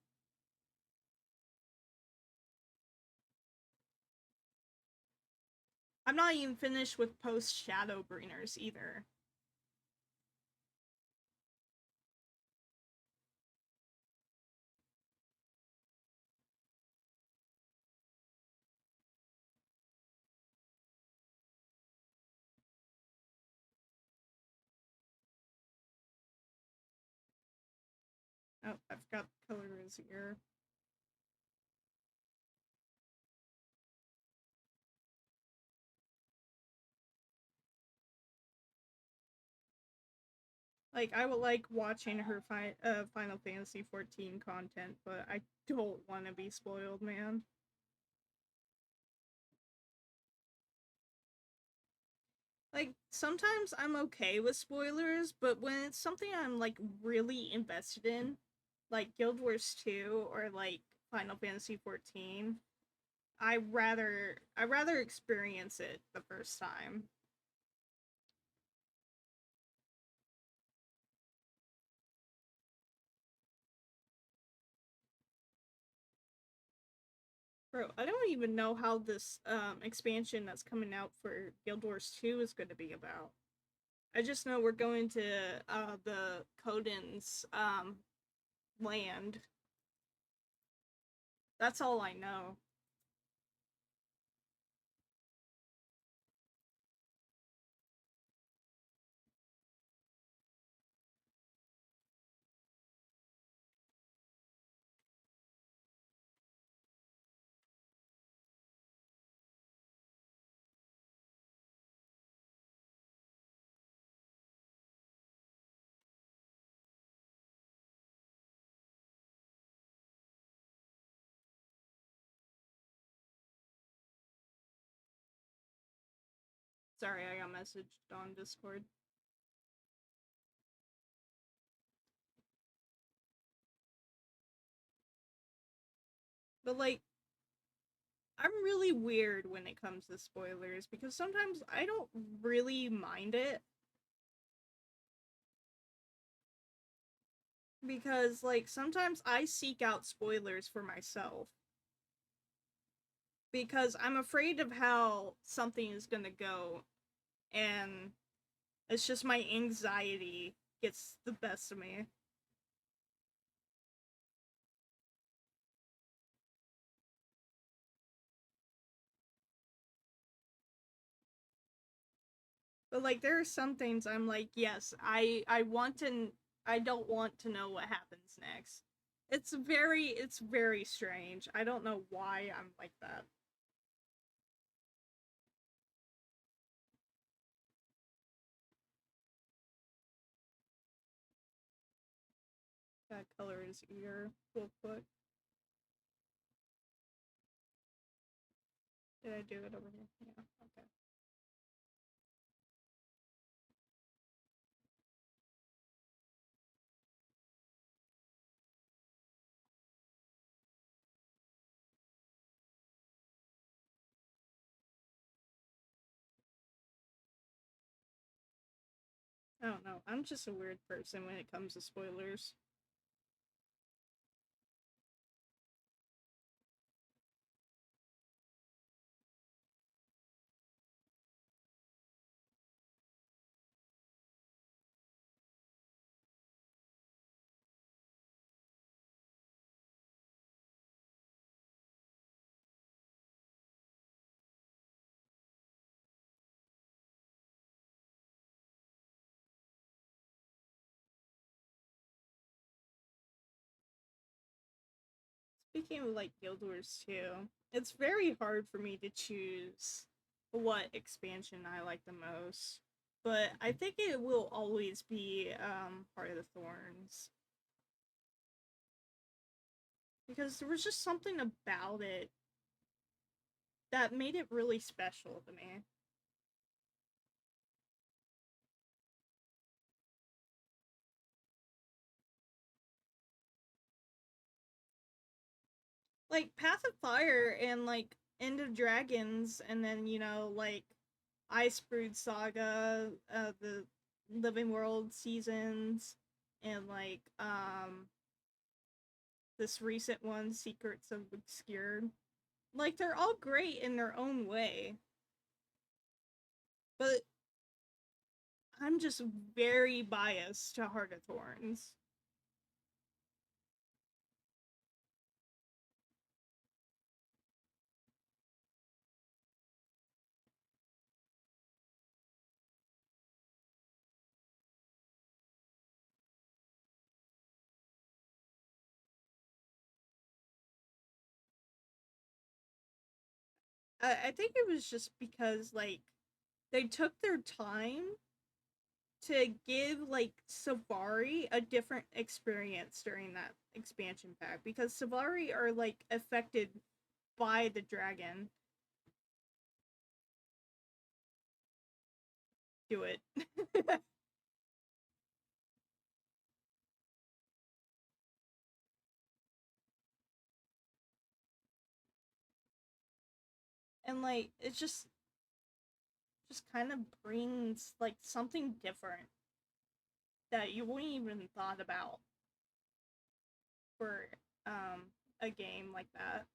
I'm not even finished with post Shadowbringers either. Oh, I forgot the color of his ear. Like, I would like watching her Final Fantasy 14 content, but I don't want to be spoiled, man. Like, sometimes I'm okay with spoilers, but when it's something I'm like really invested in, like Guild Wars 2 or like Final Fantasy 14, I rather experience it the first time. Bro, I don't even know how this expansion that's coming out for Guild Wars 2 is going to be about. I just know we're going to the Coden's land. That's all I know. Sorry, I got messaged on Discord. But like, I'm really weird when it comes to spoilers because sometimes I don't really mind it because like sometimes I seek out spoilers for myself because I'm afraid of how something is going to go, and it's just my anxiety gets the best of me. But like there are some things I'm like, yes, I want to I don't want to know what happens next. It's very strange. I don't know why I'm like that. That color is ear real quick. Did I do it over here? Yeah, okay. I don't know. I'm just a weird person when it comes to spoilers. Speaking of like Guild Wars 2, it's very hard for me to choose what expansion I like the most. But I think it will always be Heart of the Thorns. Because there was just something about it that made it really special to me. Like Path of Fire and like End of Dragons, and then like Icebrood Saga, the Living World seasons, and like this recent one, Secrets of Obscured. Like they're all great in their own way, but I'm just very biased to Heart of Thorns. I think it was just because like they took their time to give like Savari a different experience during that expansion pack, because Savari are like affected by the dragon. Do it. And like it just kind of brings like something different that you wouldn't even thought about for a game like that.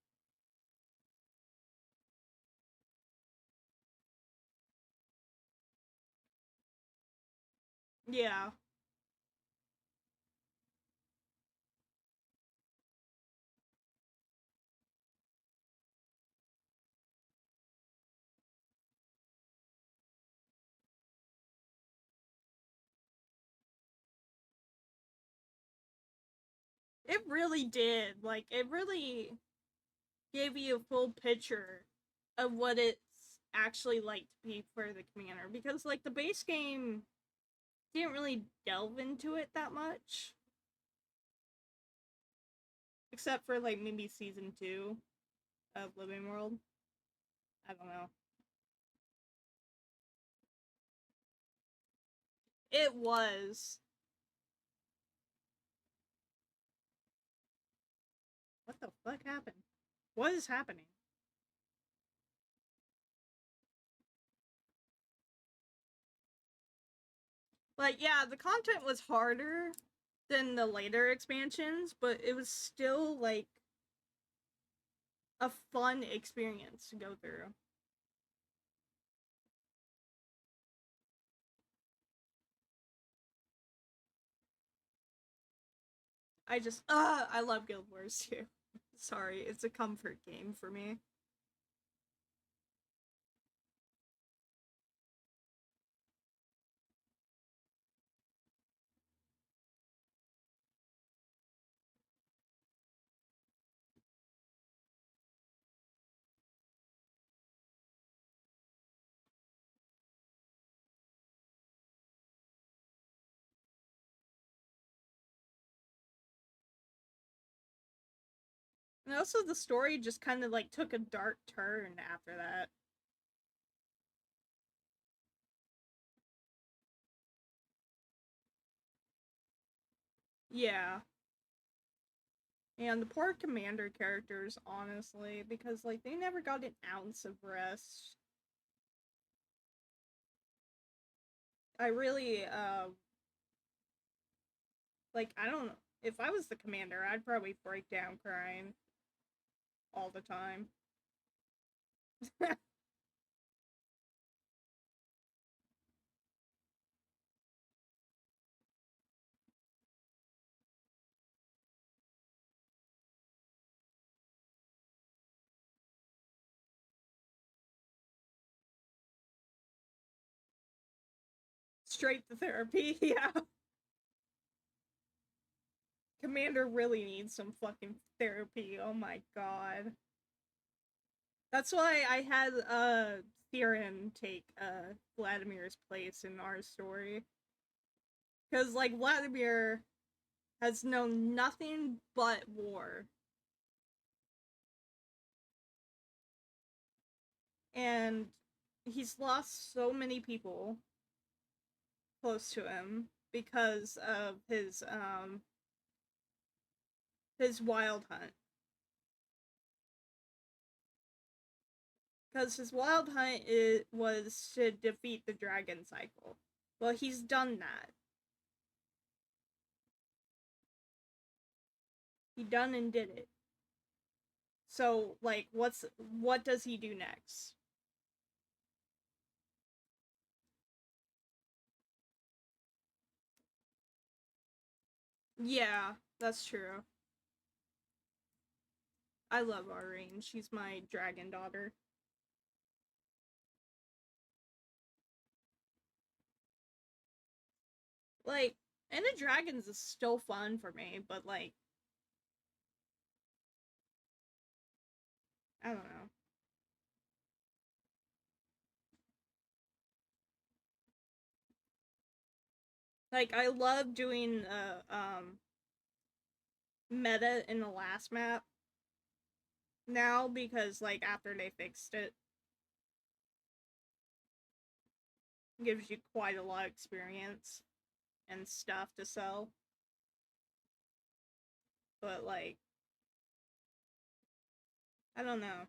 Yeah, it really did. Like it really gave you a full picture of what it's actually like to be for the commander, because like the base game didn't really delve into it that much, except for like maybe season 2 of Living World. I don't know. It was. What the fuck happened? What is happening? Like, yeah, the content was harder than the later expansions, but it was still like a fun experience to go through. I love Guild Wars too. Sorry, it's a comfort game for me. And also, the story just kind of like took a dark turn after that. Yeah. And the poor commander characters, honestly, because like they never got an ounce of rest. I really like I don't know. If I was the commander, I'd probably break down crying all the time. Straight to therapy, yeah. Commander really needs some fucking therapy. Oh my god. That's why I had Theron take Vladimir's place in our story. Cause like Vladimir has known nothing but war. And he's lost so many people close to him because of his wild hunt. Because his wild hunt was to defeat the dragon cycle. Well, he's done that. He done and did it. So, like, what does he do next? Yeah, that's true. I love Aurane. She's my dragon daughter. Like, and the dragons is still fun for me, but like, I don't know. Like, I love doing meta in the last map now because like after they fixed it, gives you quite a lot of experience and stuff to sell. But like, I don't know.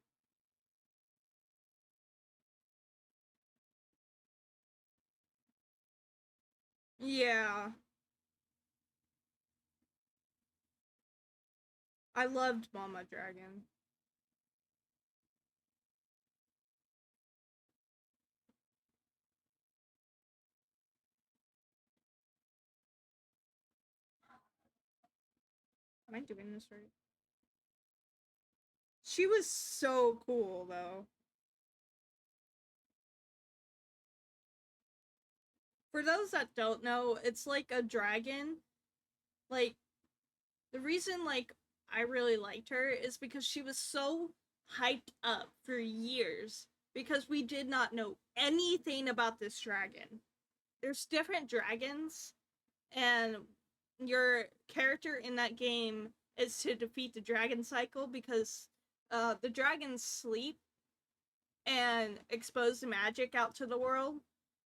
Yeah, I loved Mama Dragon. Am I doing this right? She was so cool though. For those that don't know, it's like a dragon. Like the reason like I really liked her is because she was so hyped up for years because we did not know anything about this dragon. There's different dragons and your character in that game is to defeat the dragon cycle because the dragons sleep and expose the magic out to the world,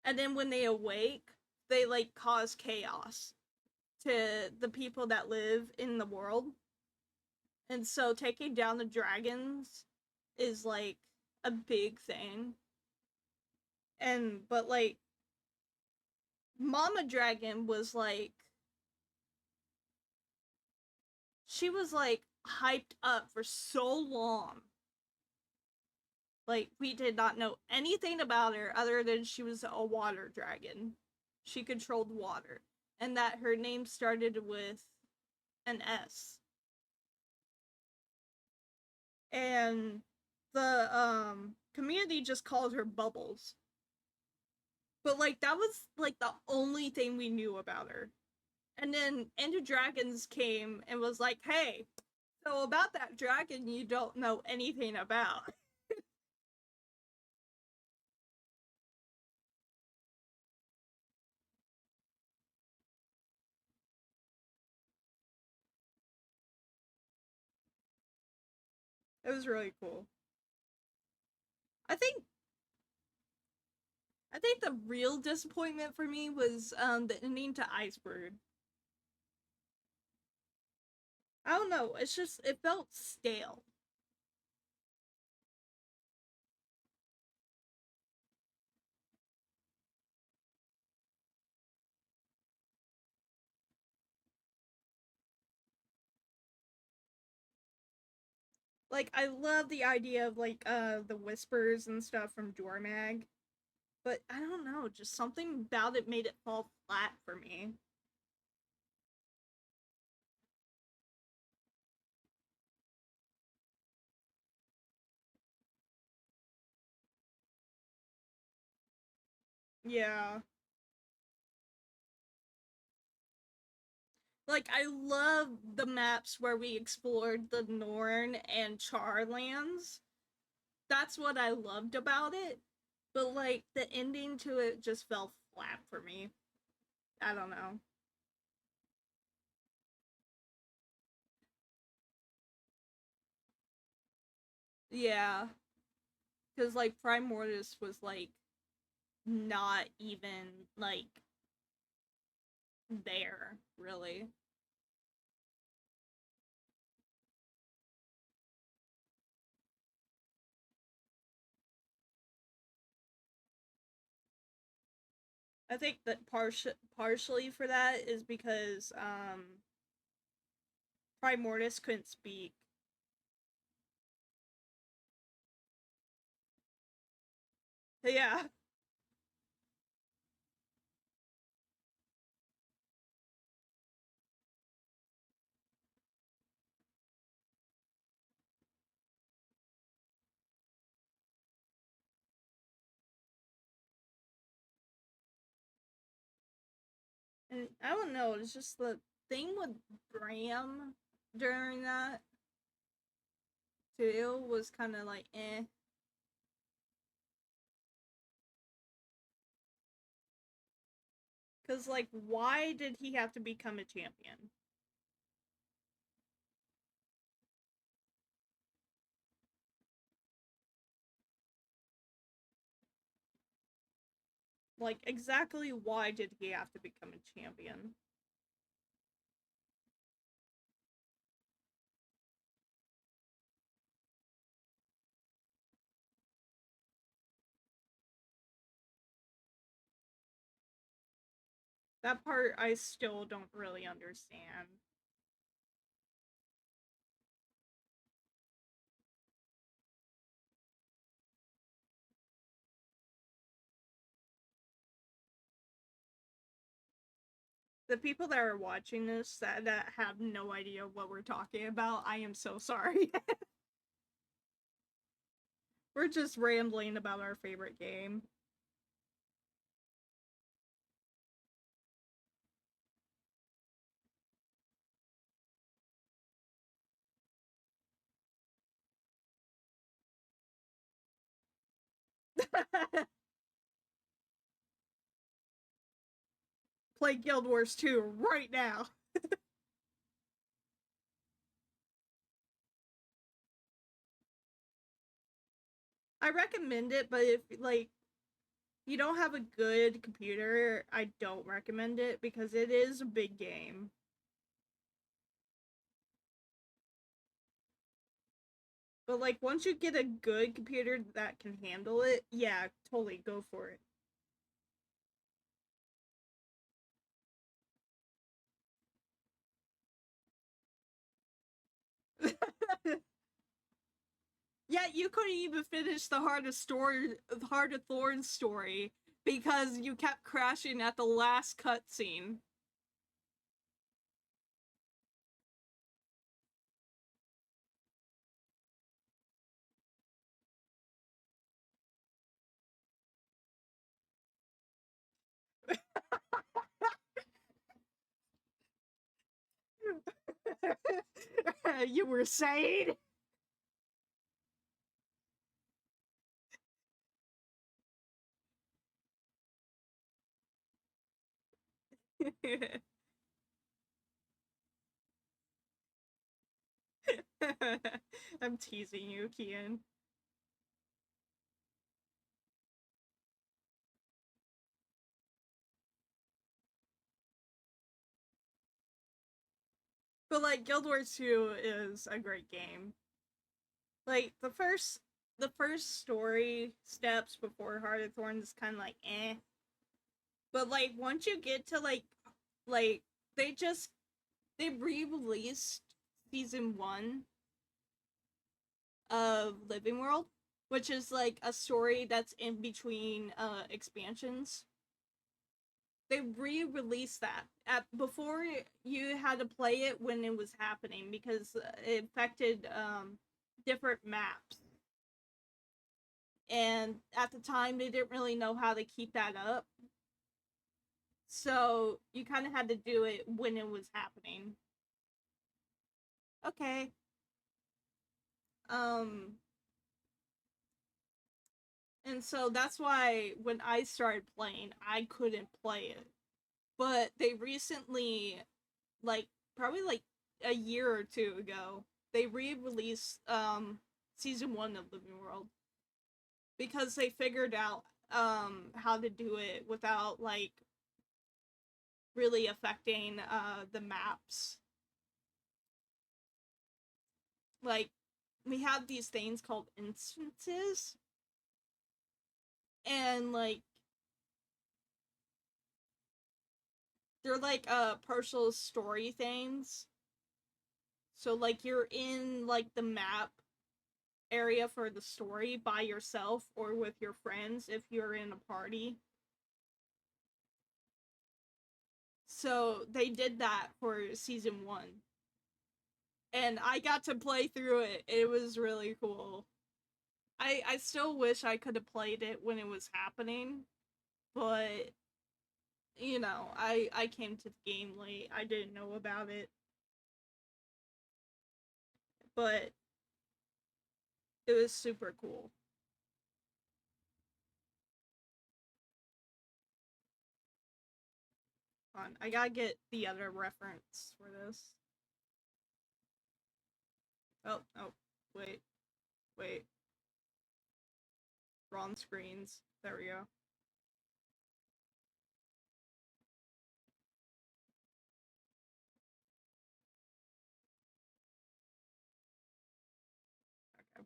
and then when they awake they like cause chaos to the people that live in the world. And so taking down the dragons is like a big thing. And but like Mama Dragon was like she was like hyped up for so long. Like we did not know anything about her other than she was a water dragon. She controlled water and that her name started with an S. And the community just called her Bubbles. But like that was like the only thing we knew about her. And then Ender Dragons came and was like, "Hey, so about that dragon you don't know anything about." It was really cool. I think I think the real disappointment for me was the ending to Iceberg. I don't know, it's just it felt stale. Like, I love the idea of, like, the whispers and stuff from Jormag, but I don't know, just something about it made it fall flat for me. Yeah. Like, I love the maps where we explored the Norn and Char lands. That's what I loved about it. But, like, the ending to it just fell flat for me. I don't know. Yeah. Because, like, Prime Mortis was, like, not even, like, there, really. I think that partially for that is because Prime Mortis couldn't speak. Yeah. And I don't know, it's just the thing with Bram during that too was kind of like eh. Because, like, why did he have to become a champion? Like, exactly why did he have to become a champion? That part I still don't really understand. The people that are watching this that have no idea what we're talking about, I am so sorry. We're just rambling about our favorite game. Play Guild Wars 2 right now. I recommend it, but if, like, you don't have a good computer, I don't recommend it because it is a big game. But, like, once you get a good computer that can handle it, yeah, totally go for it. Yeah, you couldn't even finish the Heart of Thorns story because you kept crashing at the last cutscene. You were saying? I'm teasing you, Kian. But, like, Guild Wars 2 is a great game. Like, the first story steps before Heart of Thorns is kind of like eh. But, like, once you get to, like they just they re-released season 1 of Living World, which is like a story that's in between expansions. They re-released that before you had to play it when it was happening because it affected different maps, and at the time they didn't really know how to keep that up, so you kind of had to do it when it was happening. Okay. um and so that's why when I started playing I couldn't play it, but they recently, like probably like a year or two ago, they re-released season 1 of Living World because they figured out how to do it without like really affecting the maps. Like we have these things called instances, and like they're like partial story things. So like you're in like the map area for the story by yourself or with your friends if you're in a party. So they did that for season 1. And I got to play through it. It was really cool. I still wish I could have played it when it was happening, but you know, I came to the game late. I didn't know about it. But it was super cool. On. I gotta get the other reference for this. Oh, wait, wait. Wrong screens. There we go. Okay.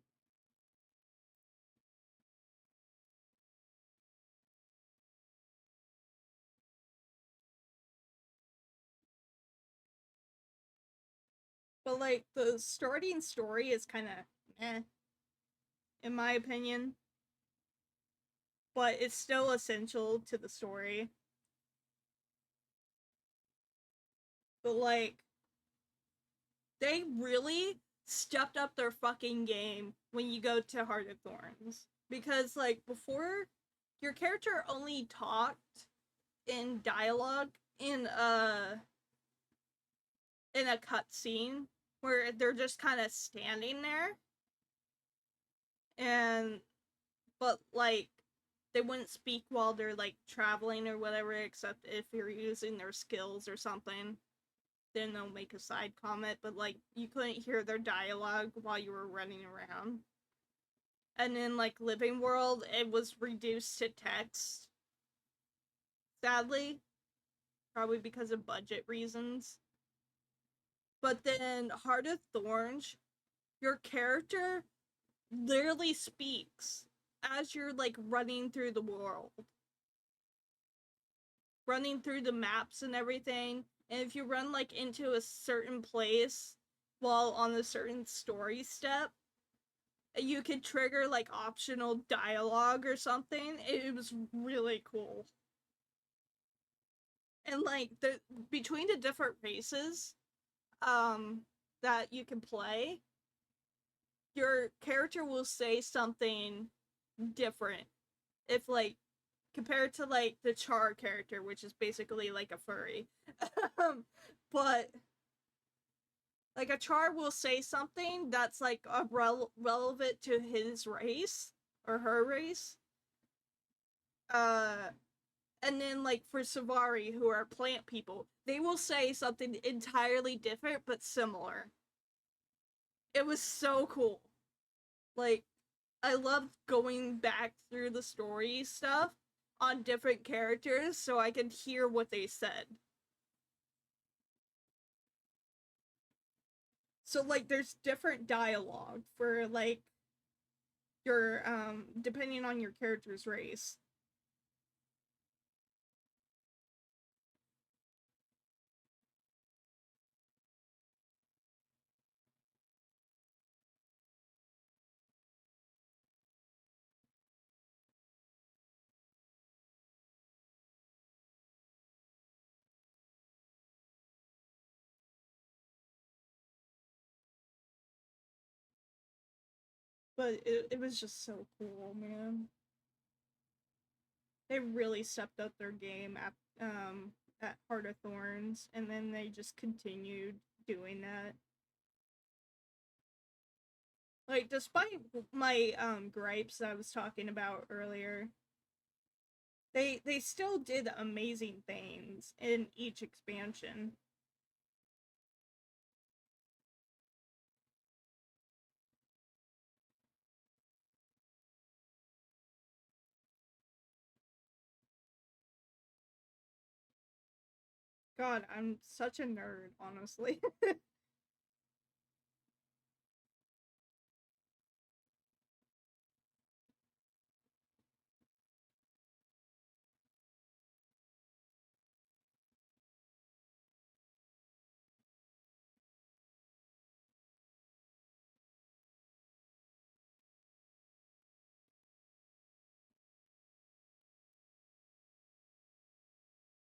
But like the starting story is kind of eh, in my opinion. But it's still essential to the story. But like they really stepped up their fucking game when you go to Heart of Thorns. Because like before your character only talked in dialogue in a cutscene where they're just kind of standing there, and but like they wouldn't speak while they're like traveling or whatever, except if you're using their skills or something. Then they'll make a side comment, but like you couldn't hear their dialogue while you were running around. And in like Living World, it was reduced to text. Sadly, probably because of budget reasons. But then Heart of Thorns, your character literally speaks as you're like running through the world, running through the maps and everything. And if you run like into a certain place while on a certain story step, you could trigger like optional dialogue or something. It was really cool. And like the between the different races that you can play, your character will say something different. If like compared to like the Char character, which is basically like a furry. But like a Char will say something that's like relevant to his race or her race. Uh and then like for Savari, who are plant people, they will say something entirely different but similar. It was so cool. Like I loved going back through the story stuff on different characters so I could hear what they said. So like there's different dialogue for like your depending on your character's race. But it was just so cool, man. They really stepped up their game at Heart of Thorns, and then they just continued doing that. Like, despite my gripes that I was talking about earlier, they still did amazing things in each expansion. God, I'm such a nerd, honestly.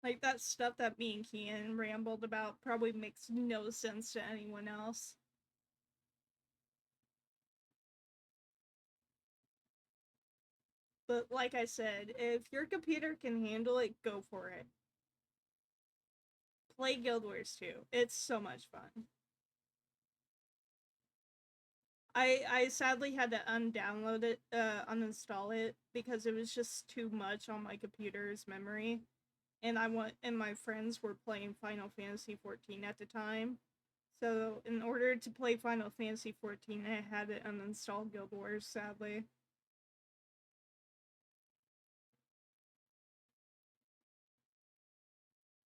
Like, that stuff that me and Kian rambled about probably makes no sense to anyone else. But like I said, if your computer can handle it, go for it. Play Guild Wars 2. It's so much fun. I sadly had to undownload it, uninstall it because it was just too much on my computer's memory, and my friends were playing Final Fantasy 14 at the time. So in order to play Final Fantasy 14, I had to uninstall Guild Wars, sadly.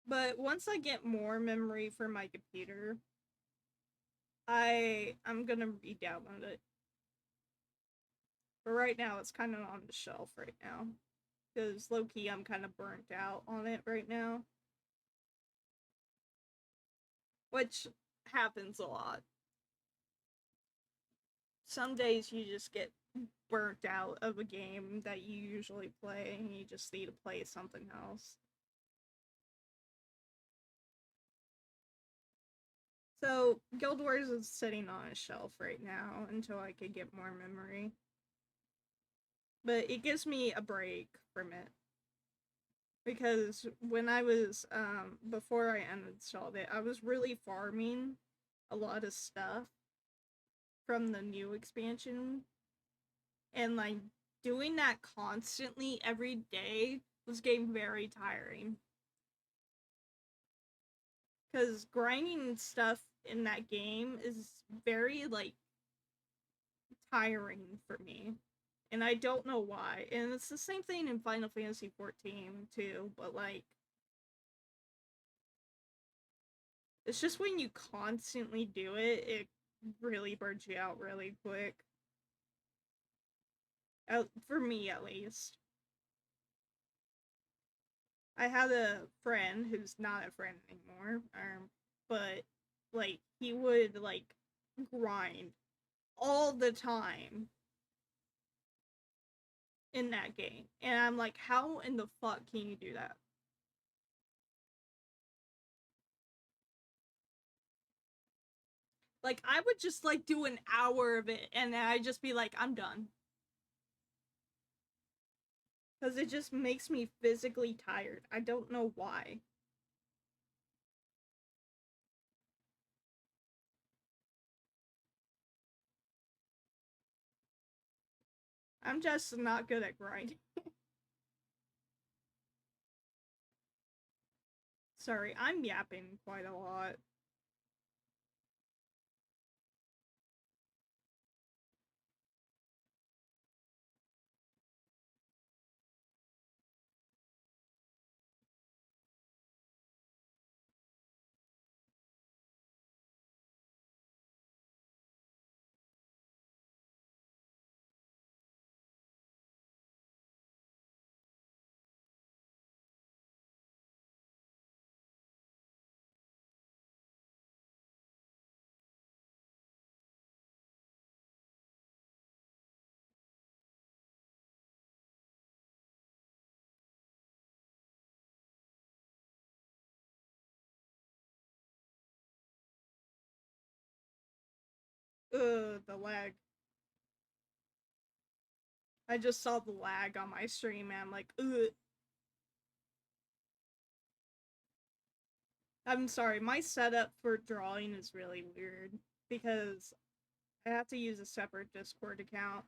But once I get more memory for my computer, I'm gonna re-download it. But right now, it's kind of on the shelf right now because low key, I'm kind of burnt out on it right now, which happens a lot. Some days you just get burnt out of a game that you usually play, and you just need to play something else. So Guild Wars is sitting on a shelf right now until I could get more memory. But it gives me a break from it. Because when I was before I uninstalled it, I was really farming a lot of stuff from the new expansion, and like doing that constantly every day was getting very tiring. Because grinding stuff in that game is very like tiring for me, and I don't know why. And it's the same thing in Final Fantasy 14 too, but like it's just when you constantly do it, it really burns you out really quick. For me, at least. I had a friend who's not a friend anymore, but like he would like grind all the time in that game, and I'm like, how in the fuck can you do that? Like, I would just like do an hour of it, and then I'd just be like, I'm done, because it just makes me physically tired. I don't know why. I'm just not good at grinding. Sorry, I'm yapping quite a lot. Ugh, the lag. I just saw the lag on my stream and I'm like, ugh. I'm sorry, my setup for drawing is really weird because I have to use a separate Discord account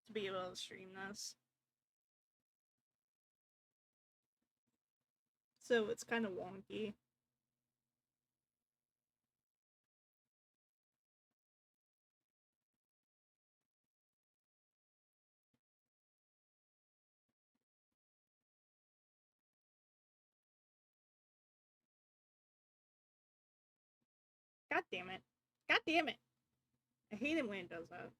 to be able to stream this. So it's kind of wonky. God damn it. God damn it. I hate it when it does that.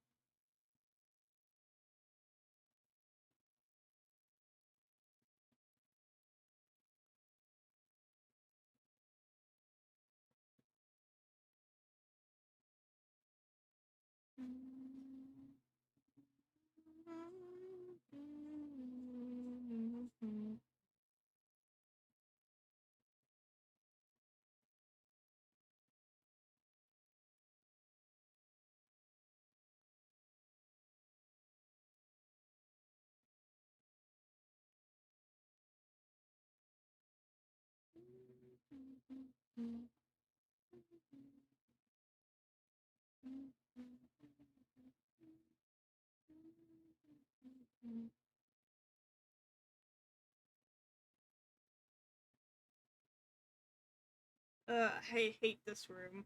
I hate this room.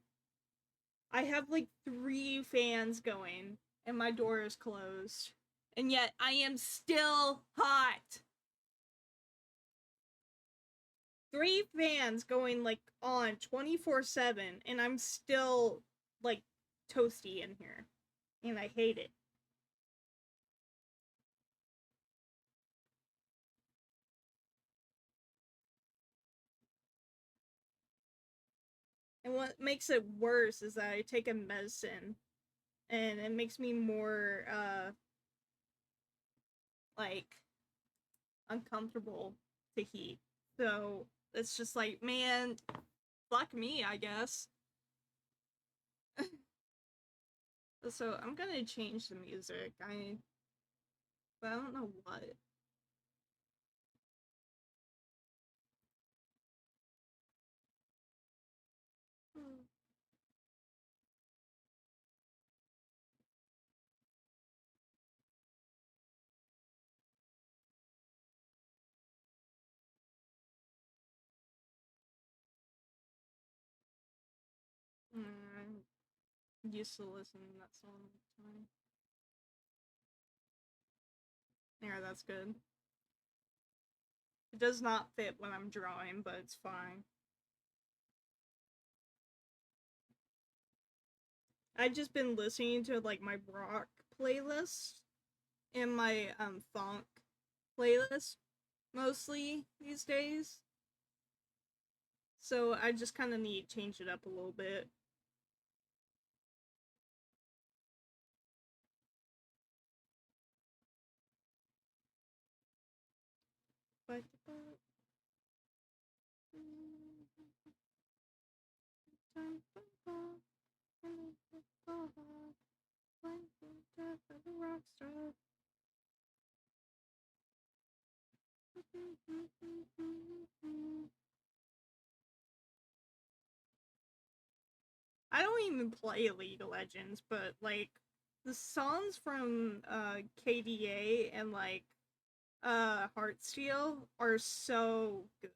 I have like 3 fans going and my door is closed. And yet I am still hot. 3 fans going like on 24/7 and I'm still like toasty in here. And I hate it. And what makes it worse is that I take a medicine and it makes me more like uncomfortable to heat. So it's just like, man, fuck me, I guess. So I'm gonna change the music. But I don't know what. I'm used to listening to that song all the time. There, that's good. It does not fit when I'm drawing, but it's fine. I've just been listening to like my rock playlist and my funk playlist mostly these days. So I just kind of need to change it up a little bit. But I don't even play League of Legends, but like the songs from KDA and like Heartsteel are so good.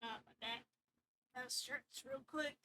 My neck. That stretch real quick.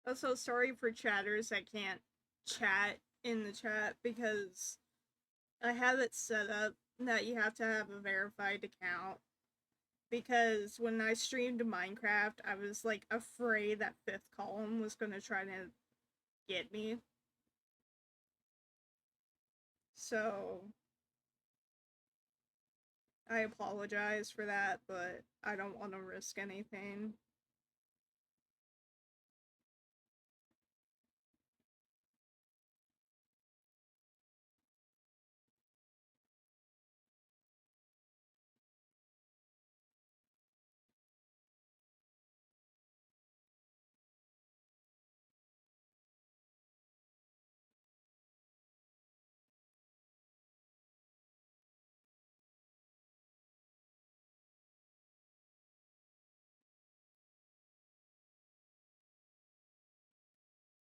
Also, sorry for chatters that can't chat in the chat because I have it set up that you have to have a verified account. Because when I streamed Minecraft, I was like afraid that fifth column was gonna try to get me. So I apologize for that, but I don't want to risk anything.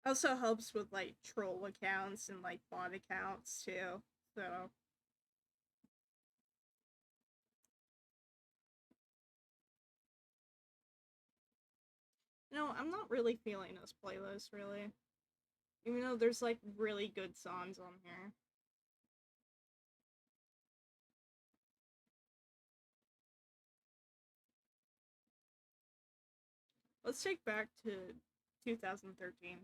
Also helps with like troll accounts and like bot accounts too. So no, I'm not really feeling this playlist really. Even though there's like really good songs on here. Let's take back to 2013.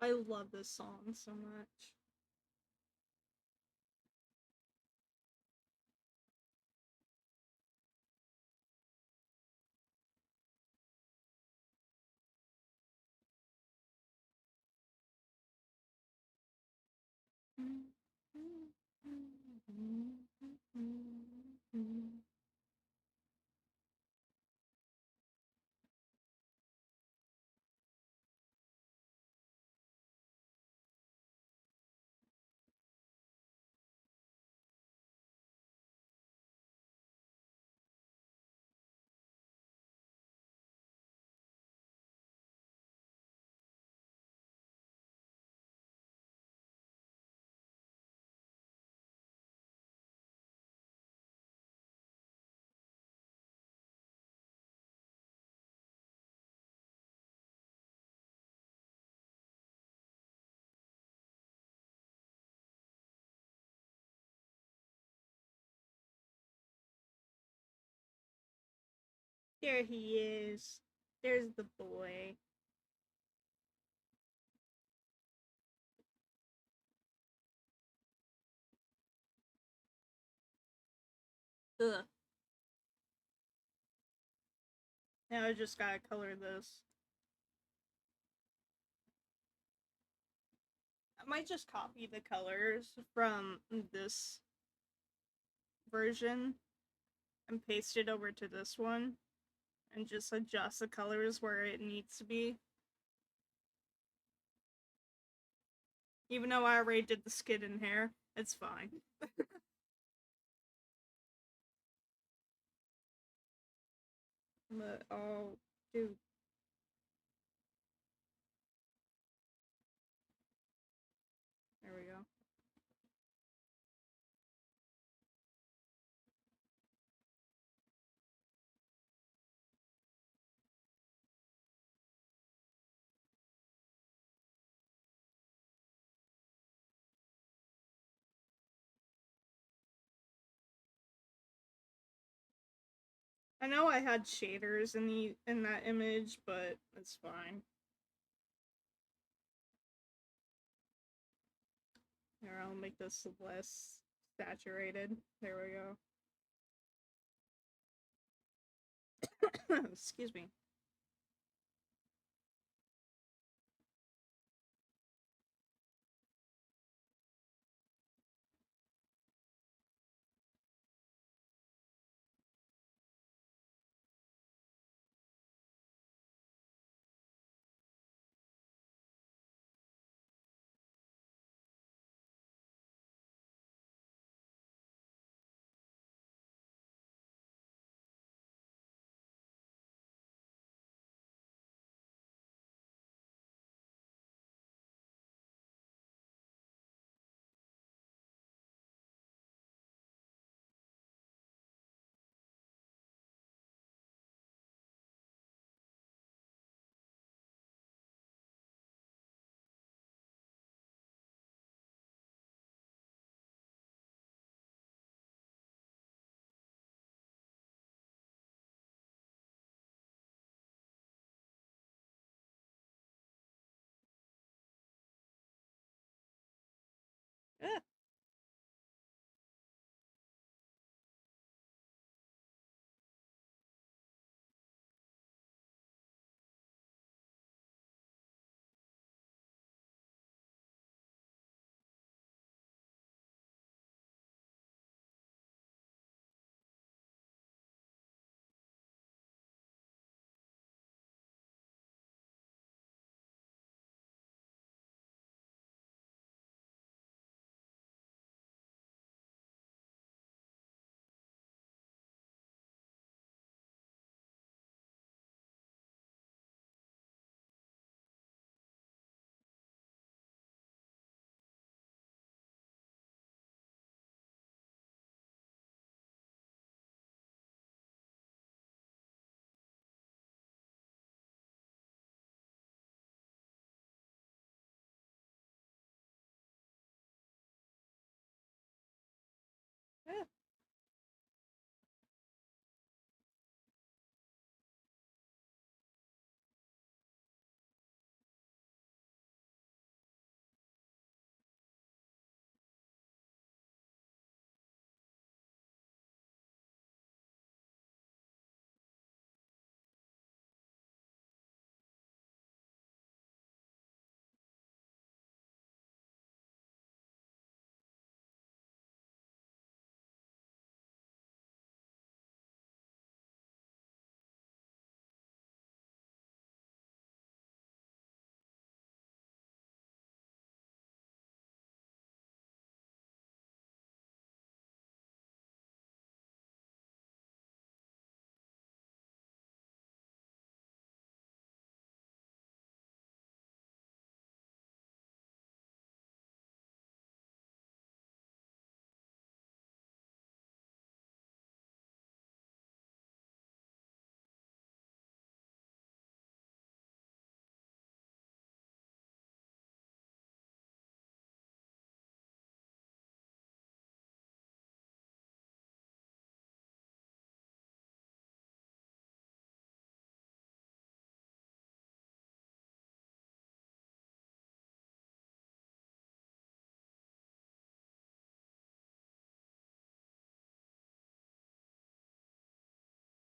I love this song so much. There he is. There's the boy. Ugh. Now I just gotta color this. I might just copy the colors from this version and paste it over to this one and just adjust the colors where it needs to be. Even though I already did the skin and hair, it's fine. But I'll do. There we go. I know I had shaders in that image, but it's fine. Here, I'll make this less saturated. There we go. Excuse me.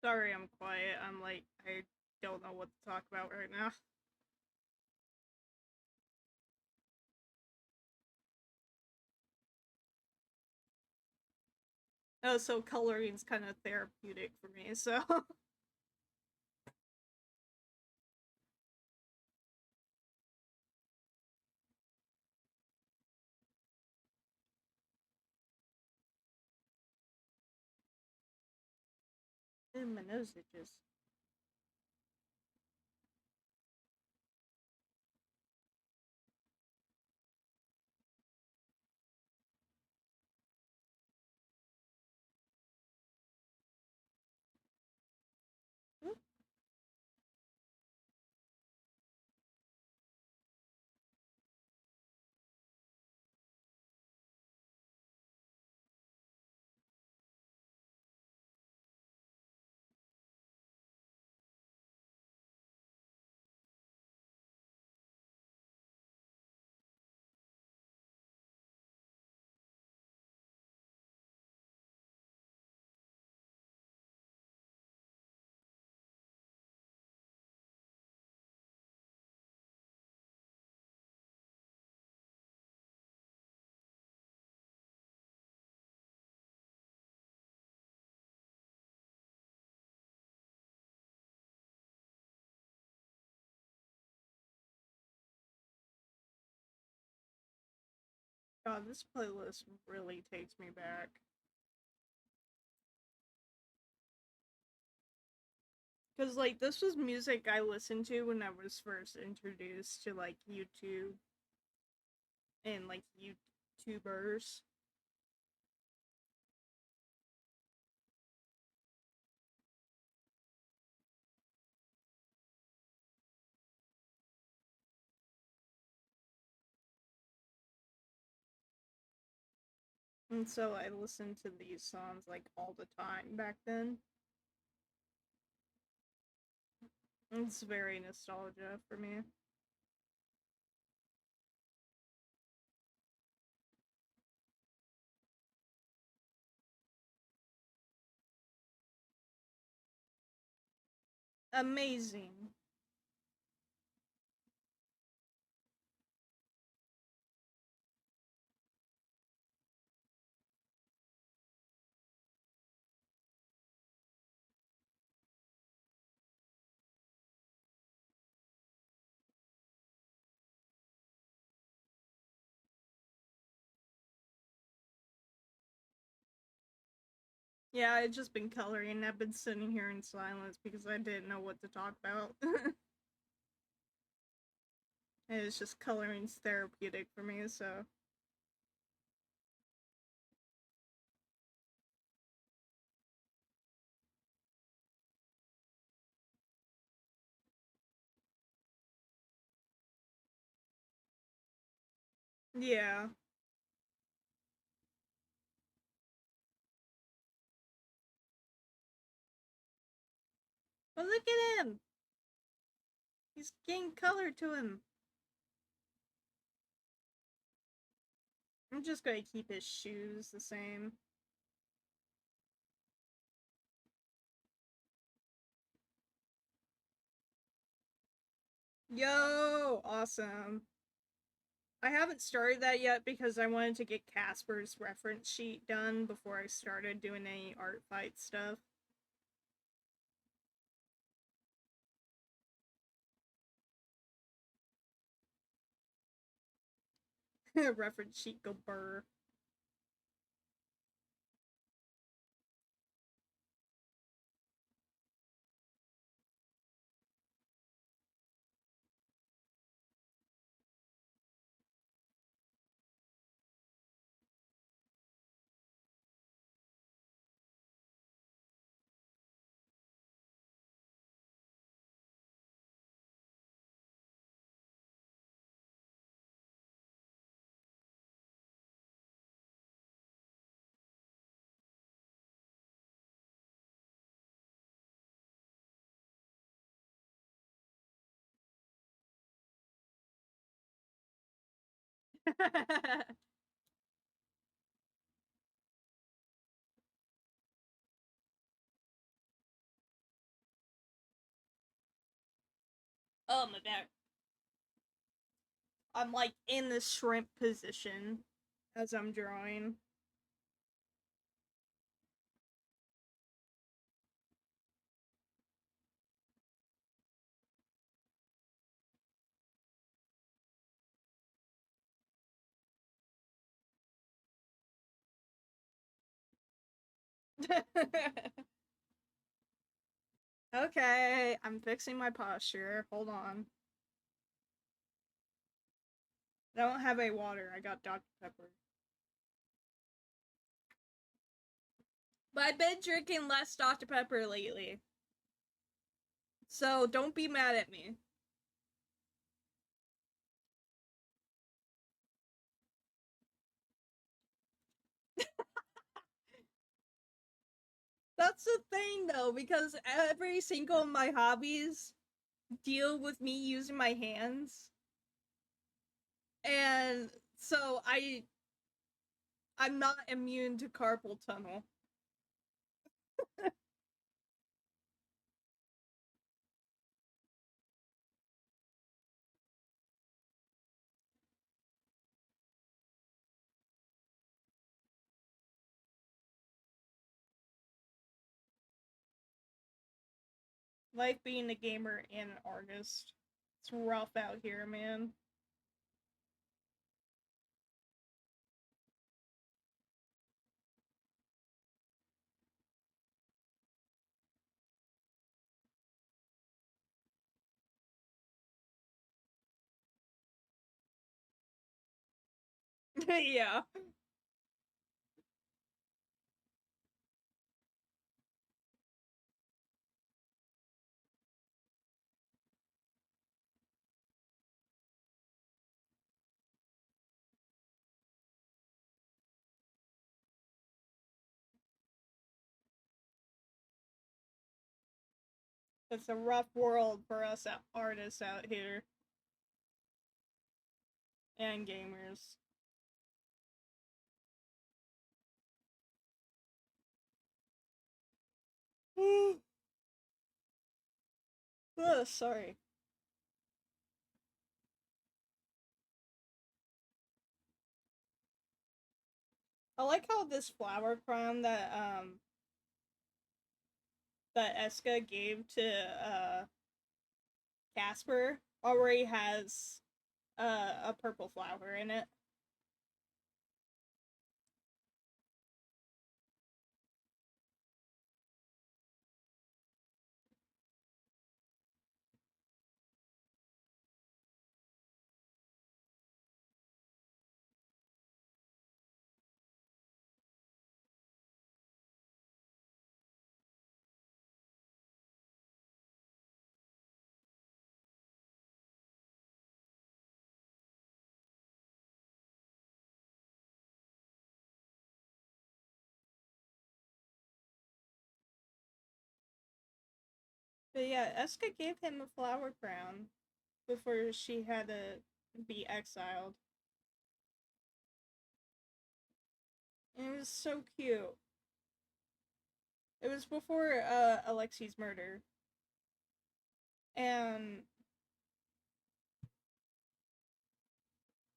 Sorry, I'm quiet. I'm like, I don't know what to talk about right now. Oh, so coloring's kind of therapeutic for me, so. Ooh, my nose itches. God, this playlist really takes me back. Because, like, this was music I listened to when I was first introduced to, like, YouTube and, like, YouTubers. And so I listened to these songs, like, all the time back then. It's very nostalgia for me. Amazing. Yeah, I've just been coloring. I've been sitting here in silence because I didn't know what to talk about. And it's just coloring's therapeutic for me, so. Yeah. But look at him! He's getting color to him. I'm just gonna keep his shoes the same. Yo! Awesome. I haven't started that yet because I wanted to get Casper's reference sheet done before I started doing any art fight stuff. Reference sheet go burr. Oh my back. I'm like in the shrimp position as I'm drawing. Okay, I'm fixing my posture. Hold on. I don't have a water. I got Dr. Pepper. But I've been drinking less Dr. Pepper lately. So don't be mad at me. That's the thing though, because every single of my hobbies deal with me using my hands. And so I'm not immune to carpal tunnel. Life being a gamer and an artist. It's rough out here, man. Yeah. It's a rough world for us artists out here and gamers. Oh, sorry. I like how this flower crown that Eska gave to Casper already has a purple flower in it. But yeah, Eska gave him a flower crown before she had to be exiled. And it was so cute. It was before Alexi's murder. And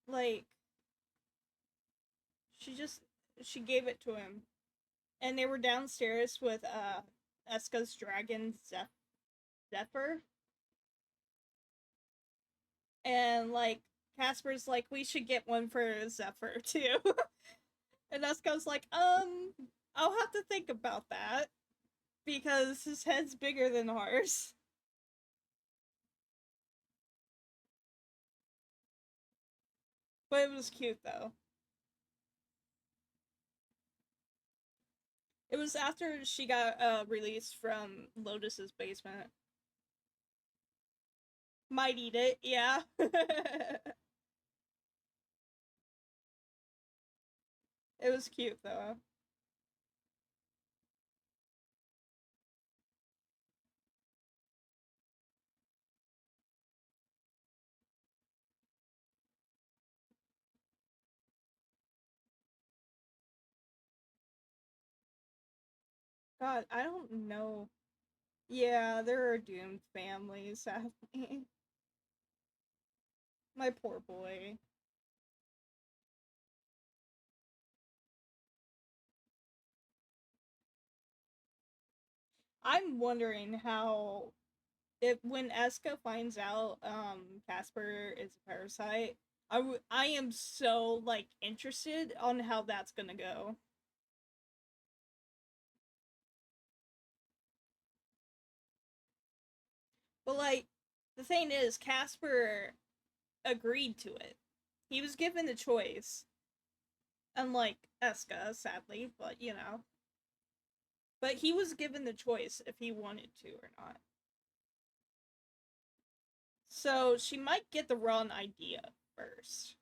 like she just she gave it to him. And they were downstairs with Eska's dragon Zephyr. And like Casper's like, we should get one for Zephyr too. And Eska's like, I'll have to think about that. Because his head's bigger than ours. But it was cute though. It was after she got released from Lotus's basement. Might eat it, yeah. It was cute though. God, I don't know. Yeah, there are doomed families, sadly. My poor boy. I'm wondering how if when Eska finds out Casper is a parasite, I am so like interested on how that's gonna go. But like the thing is, Casper agreed to it. He was given the choice, unlike Eska, sadly, but you know. But he was given the choice if he wanted to or not. So she might get the wrong idea first.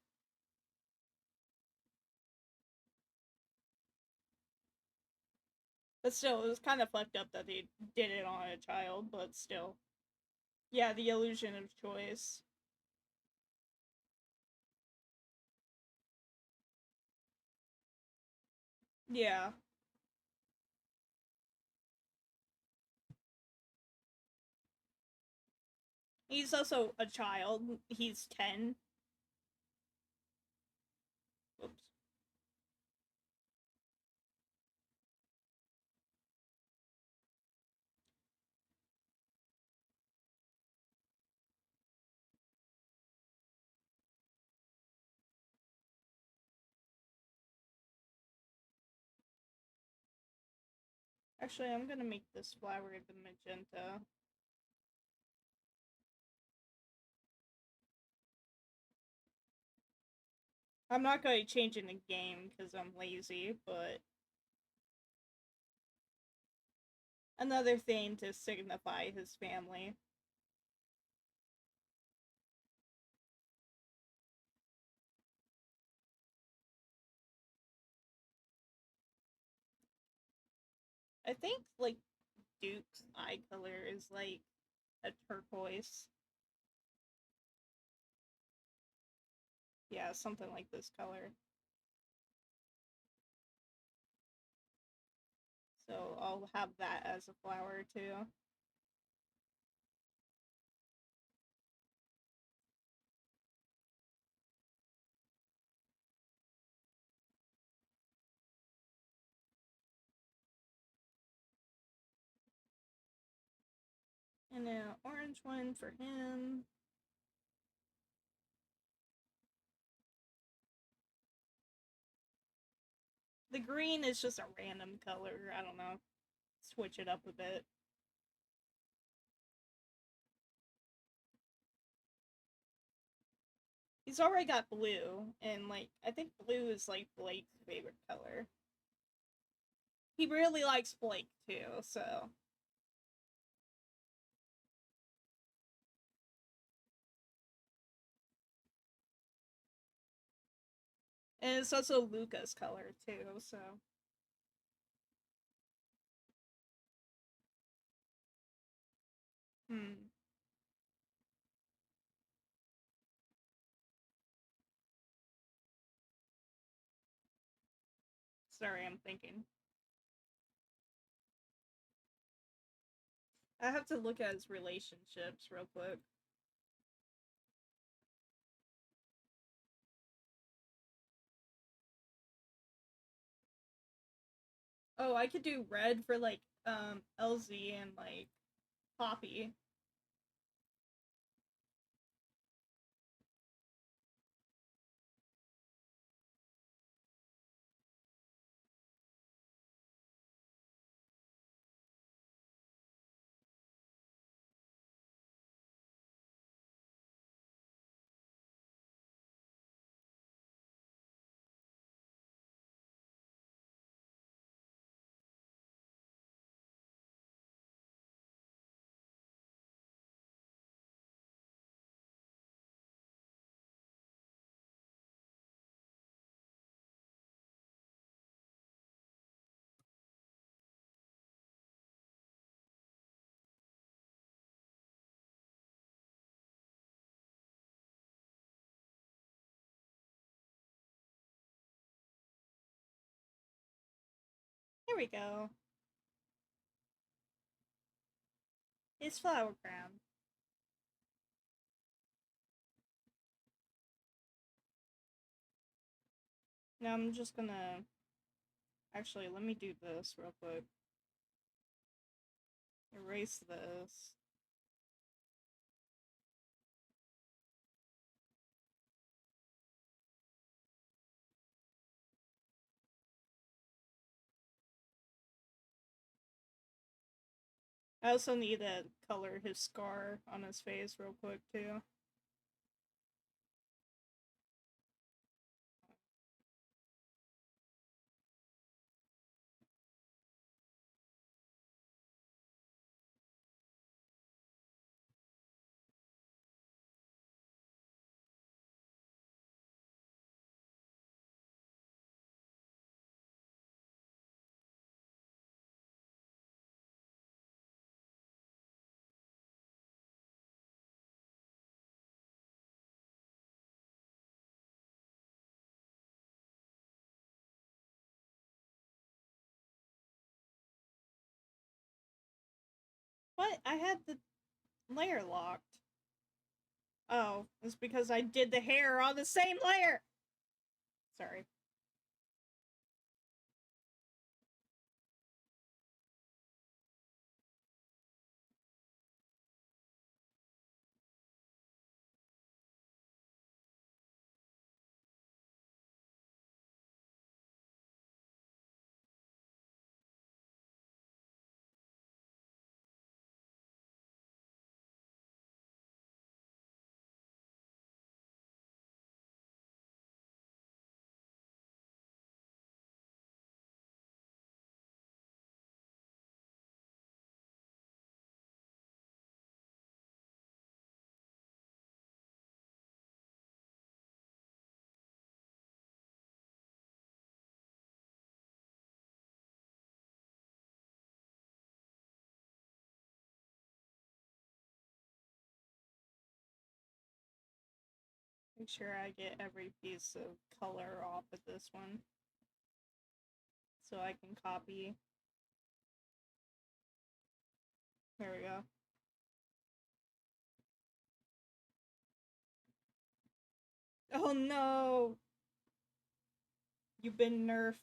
But still, it was kind of fucked up that they did it on a child, but still. Yeah, the illusion of choice. Yeah. He's also a child. He's 10. Oops. Actually, I'm gonna make this flower the magenta. I'm not going to change in the game because I'm lazy, but another thing to signify his family. I think, like, Duke's eye color is, like, a turquoise. Yeah, something like this color. So I'll have that as a flower, too. And an orange one for him. The green is just a random color. I don't know. Switch it up a bit. He's already got blue, and like I think blue is like Blake's favorite color. He really likes Blake too, so and it's also Luca's color too, so hmm. Sorry, I'm thinking. I have to look at his relationships real quick. Oh, I could do red for like LZ and like Poppy. Here we go. His flower crown. Now I'm just gonna... Actually, let me do this real quick. Erase this. I also need to color his scar on his face real quick, too. What? I had the layer locked. Oh, it's because I did the hair on the same layer! Sorry. Make sure I get every piece of color off of this one. So I can copy. There we go. Oh no! You've been nerfed.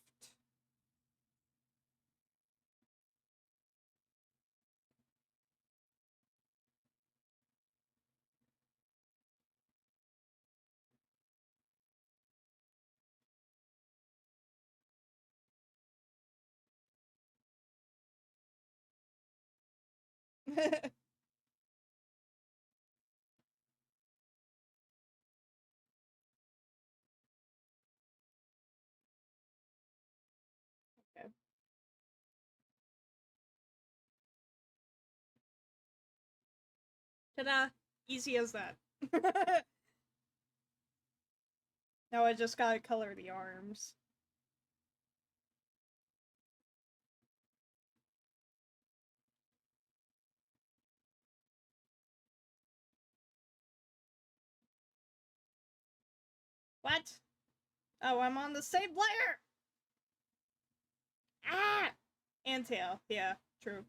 Okay. Ta-da! Easy as that. Now I just gotta color the arms. What? Oh, I'm on the same layer! Ah! And tail. Yeah, true.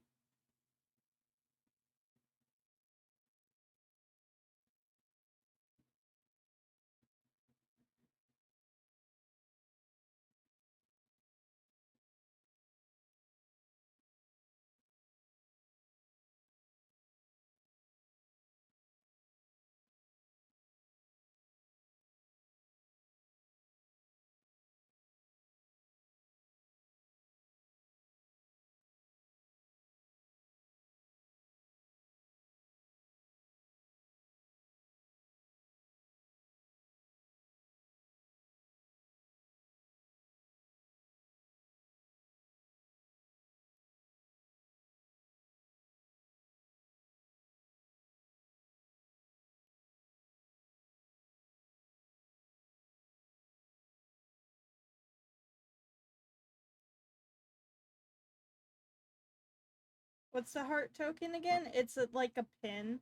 What's the heart token again? It's like a pin.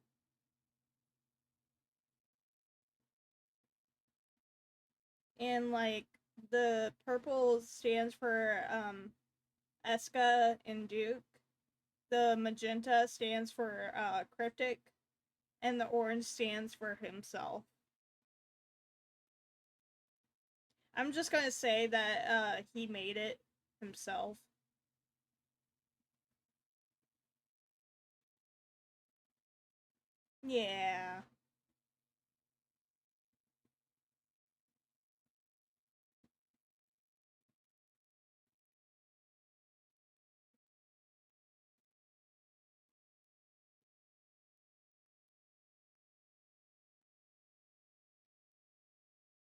And like the purple stands for Eska and Duke. The magenta stands for Cryptic, and the orange stands for himself. I'm just gonna say that he made it himself. Yeah.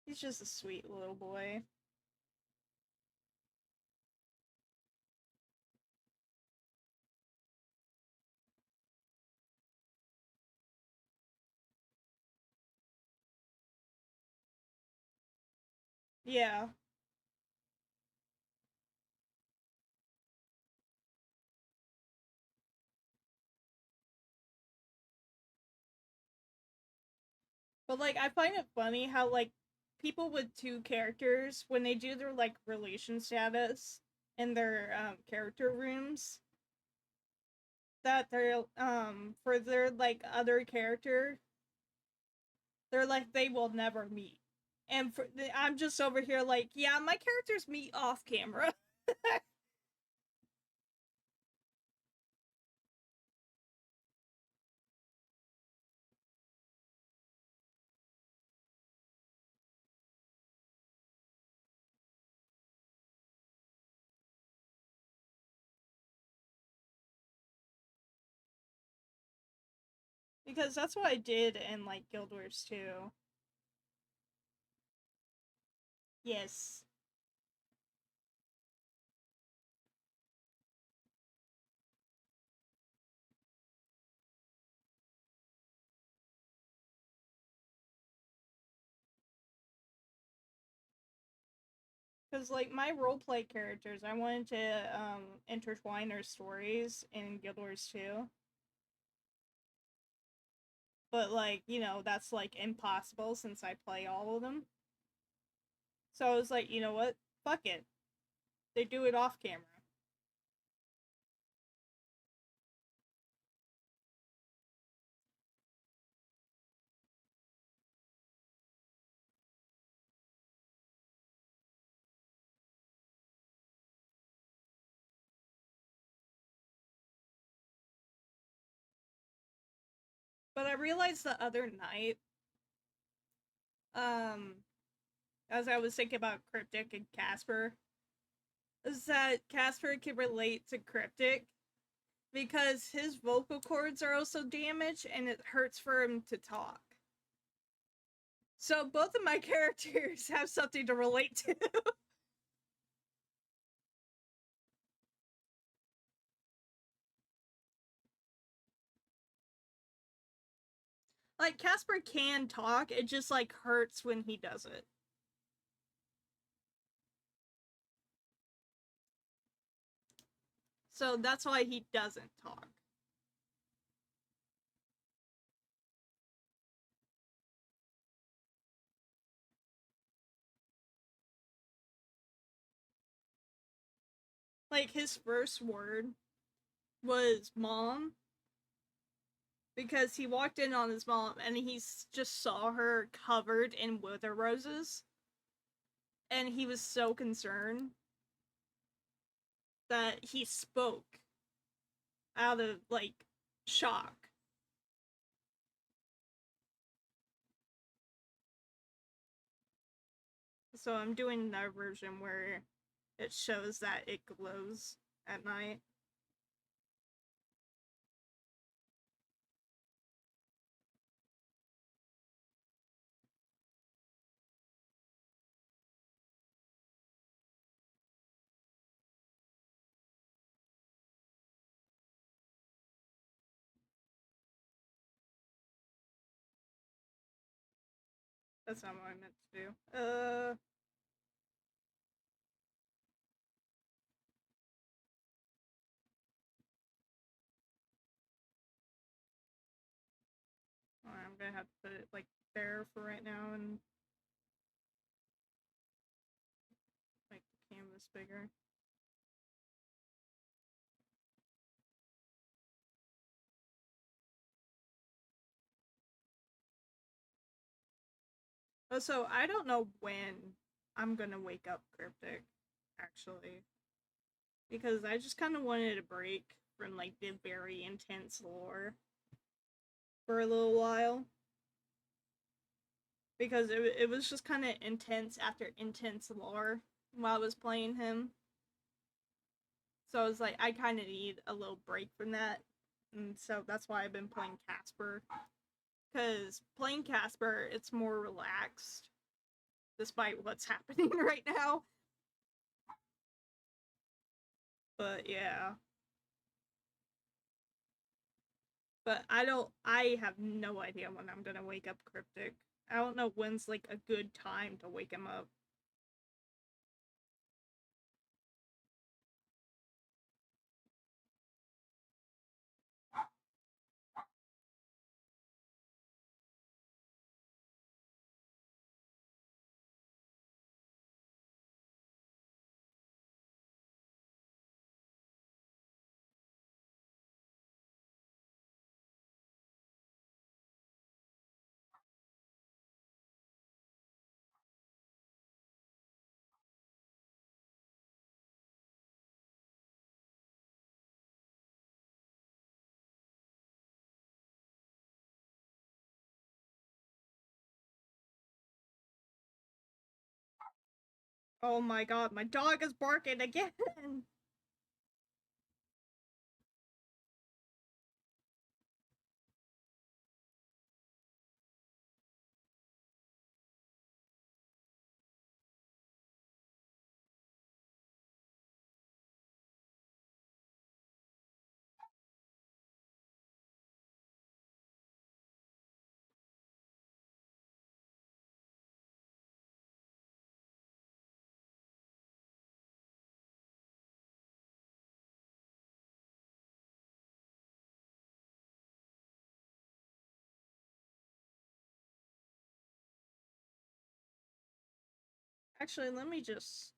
He's just a sweet little boy. Yeah. But like I find it funny how like people with two characters when they do their like relation status in their character rooms that they're for their like other character they're like they will never meet. And I'm just over here like, yeah, my characters meet off camera. Because that's what I did in like Guild Wars 2. Yes. Because like my roleplay characters, I wanted to intertwine their stories in Guild Wars 2. But like, that's like impossible since I play all of them. So I was like, you know what? Fuck it. They do it off camera. But I realized the other night, um, as I was thinking about Cryptic and Casper, is that Casper can relate to Cryptic because his vocal cords are also damaged and it hurts for him to talk. So both of my characters have something to relate to. Like Casper can talk, it just like hurts when he does it. So that's why he doesn't talk. Like his first word was mom because he walked in on his mom and he just saw her covered in wither roses and he was so concerned that he spoke out of like shock. So I'm doing another version where it shows that it glows at night. That's not what I meant to do. I'm gonna have to put it like there for right now and make the canvas bigger. Oh, so I don't know when I'm gonna wake up Cryptic, actually. Because I just kind of wanted a break from, like, the very intense lore for a little while. Because it was just kind of intense after intense lore while I was playing him. So I was like, I kind of need a little break from that. And so that's why I've been playing Casper. Because playing Casper, it's more relaxed, despite what's happening right now. But yeah. But I have no idea when I'm gonna wake up Cryptic. I don't know when's, like, a good time to wake him up. Oh my god, my dog is barking again! Actually, let me just...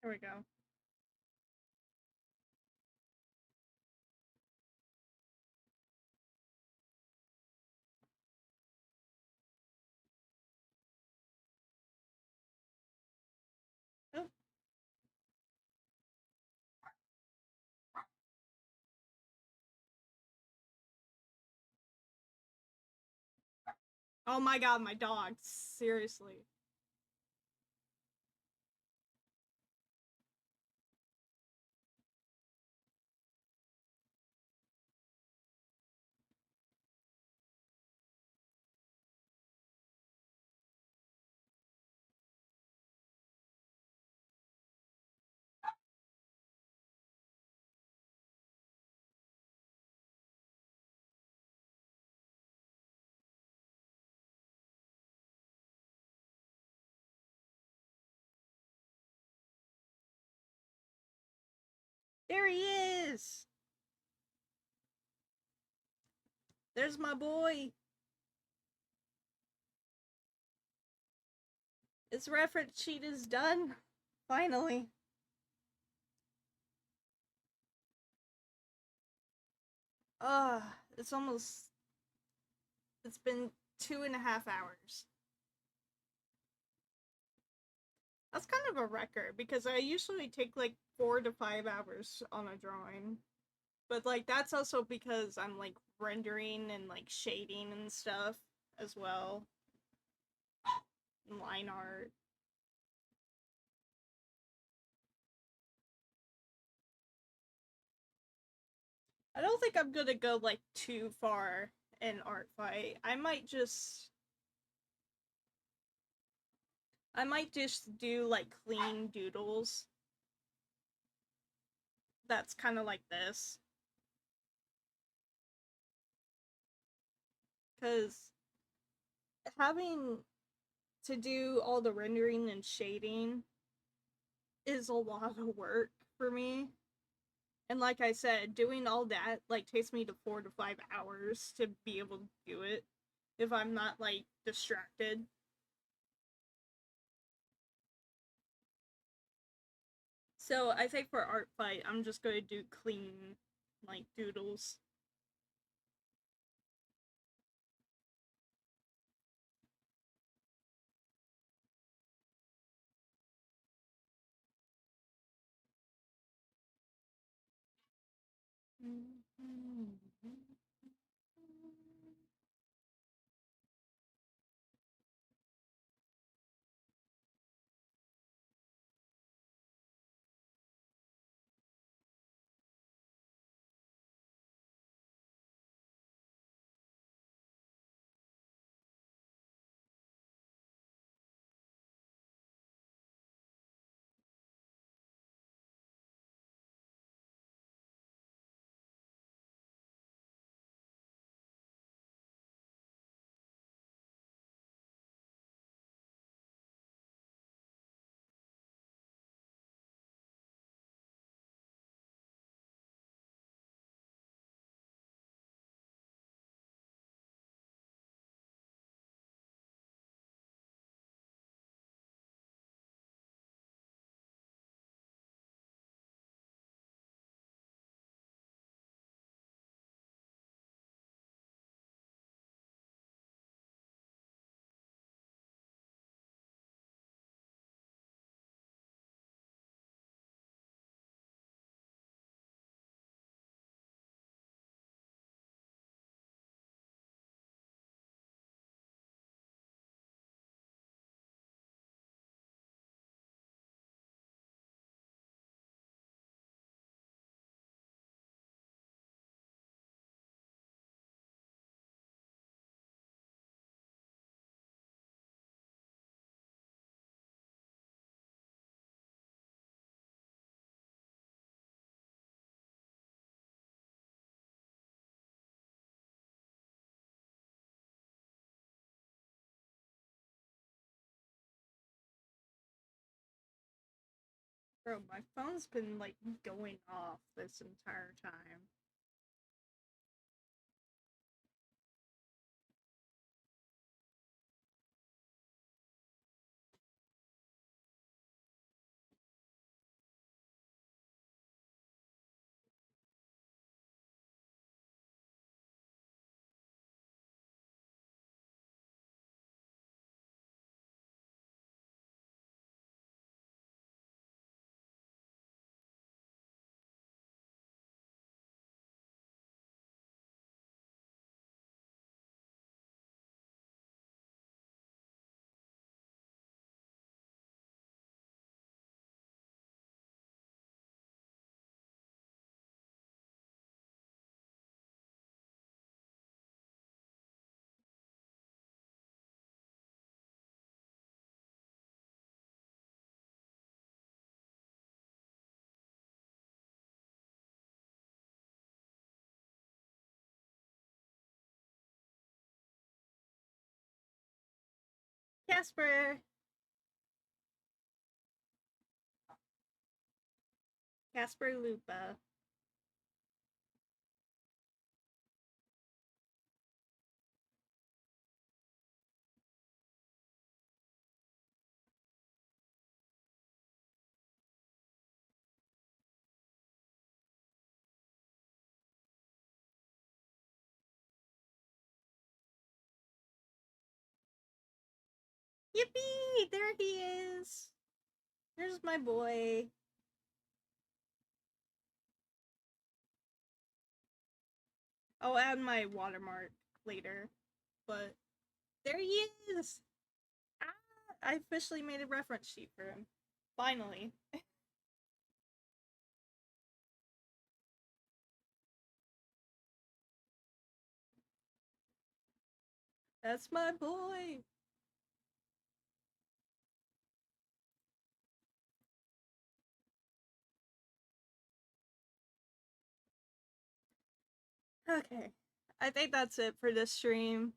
There we go. Oh. Oh my god, my dog. Seriously. There he is! There's my boy! His reference sheet is done. Finally. Uh, it's almost. It's been 2.5 hours. That's kind of a record because I usually take like 4 to 5 hours on a drawing. But like that's also because I'm like rendering and like shading and stuff as well. And line art. I don't think I'm gonna go like too far in art fight. I might just do like clean doodles. That's kind of like this. Cuz having to do all the rendering and shading is a lot of work for me. And like I said, doing all that like takes me to 4 to 5 hours to be able to do it if I'm not like distracted. So I think for art fight, I'm just going to do clean like doodles. Bro, my phone's been like going off this entire time. Casper! Casper Lupa. Yippee! There he is! There's my boy. I'll add my watermark later, but there he is! Ah, I officially made a reference sheet for him. Finally. That's my boy! Okay. I think that's it for this stream.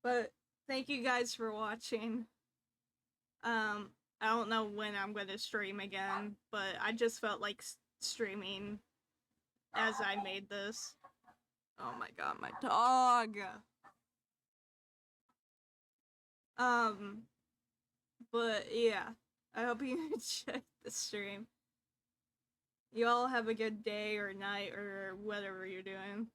But thank you guys for watching. I don't know when I'm going to stream again, but I just felt like streaming as I made this. Oh my god, my dog! But yeah, I hope you enjoyed the stream. You all have a good day or night or whatever you're doing.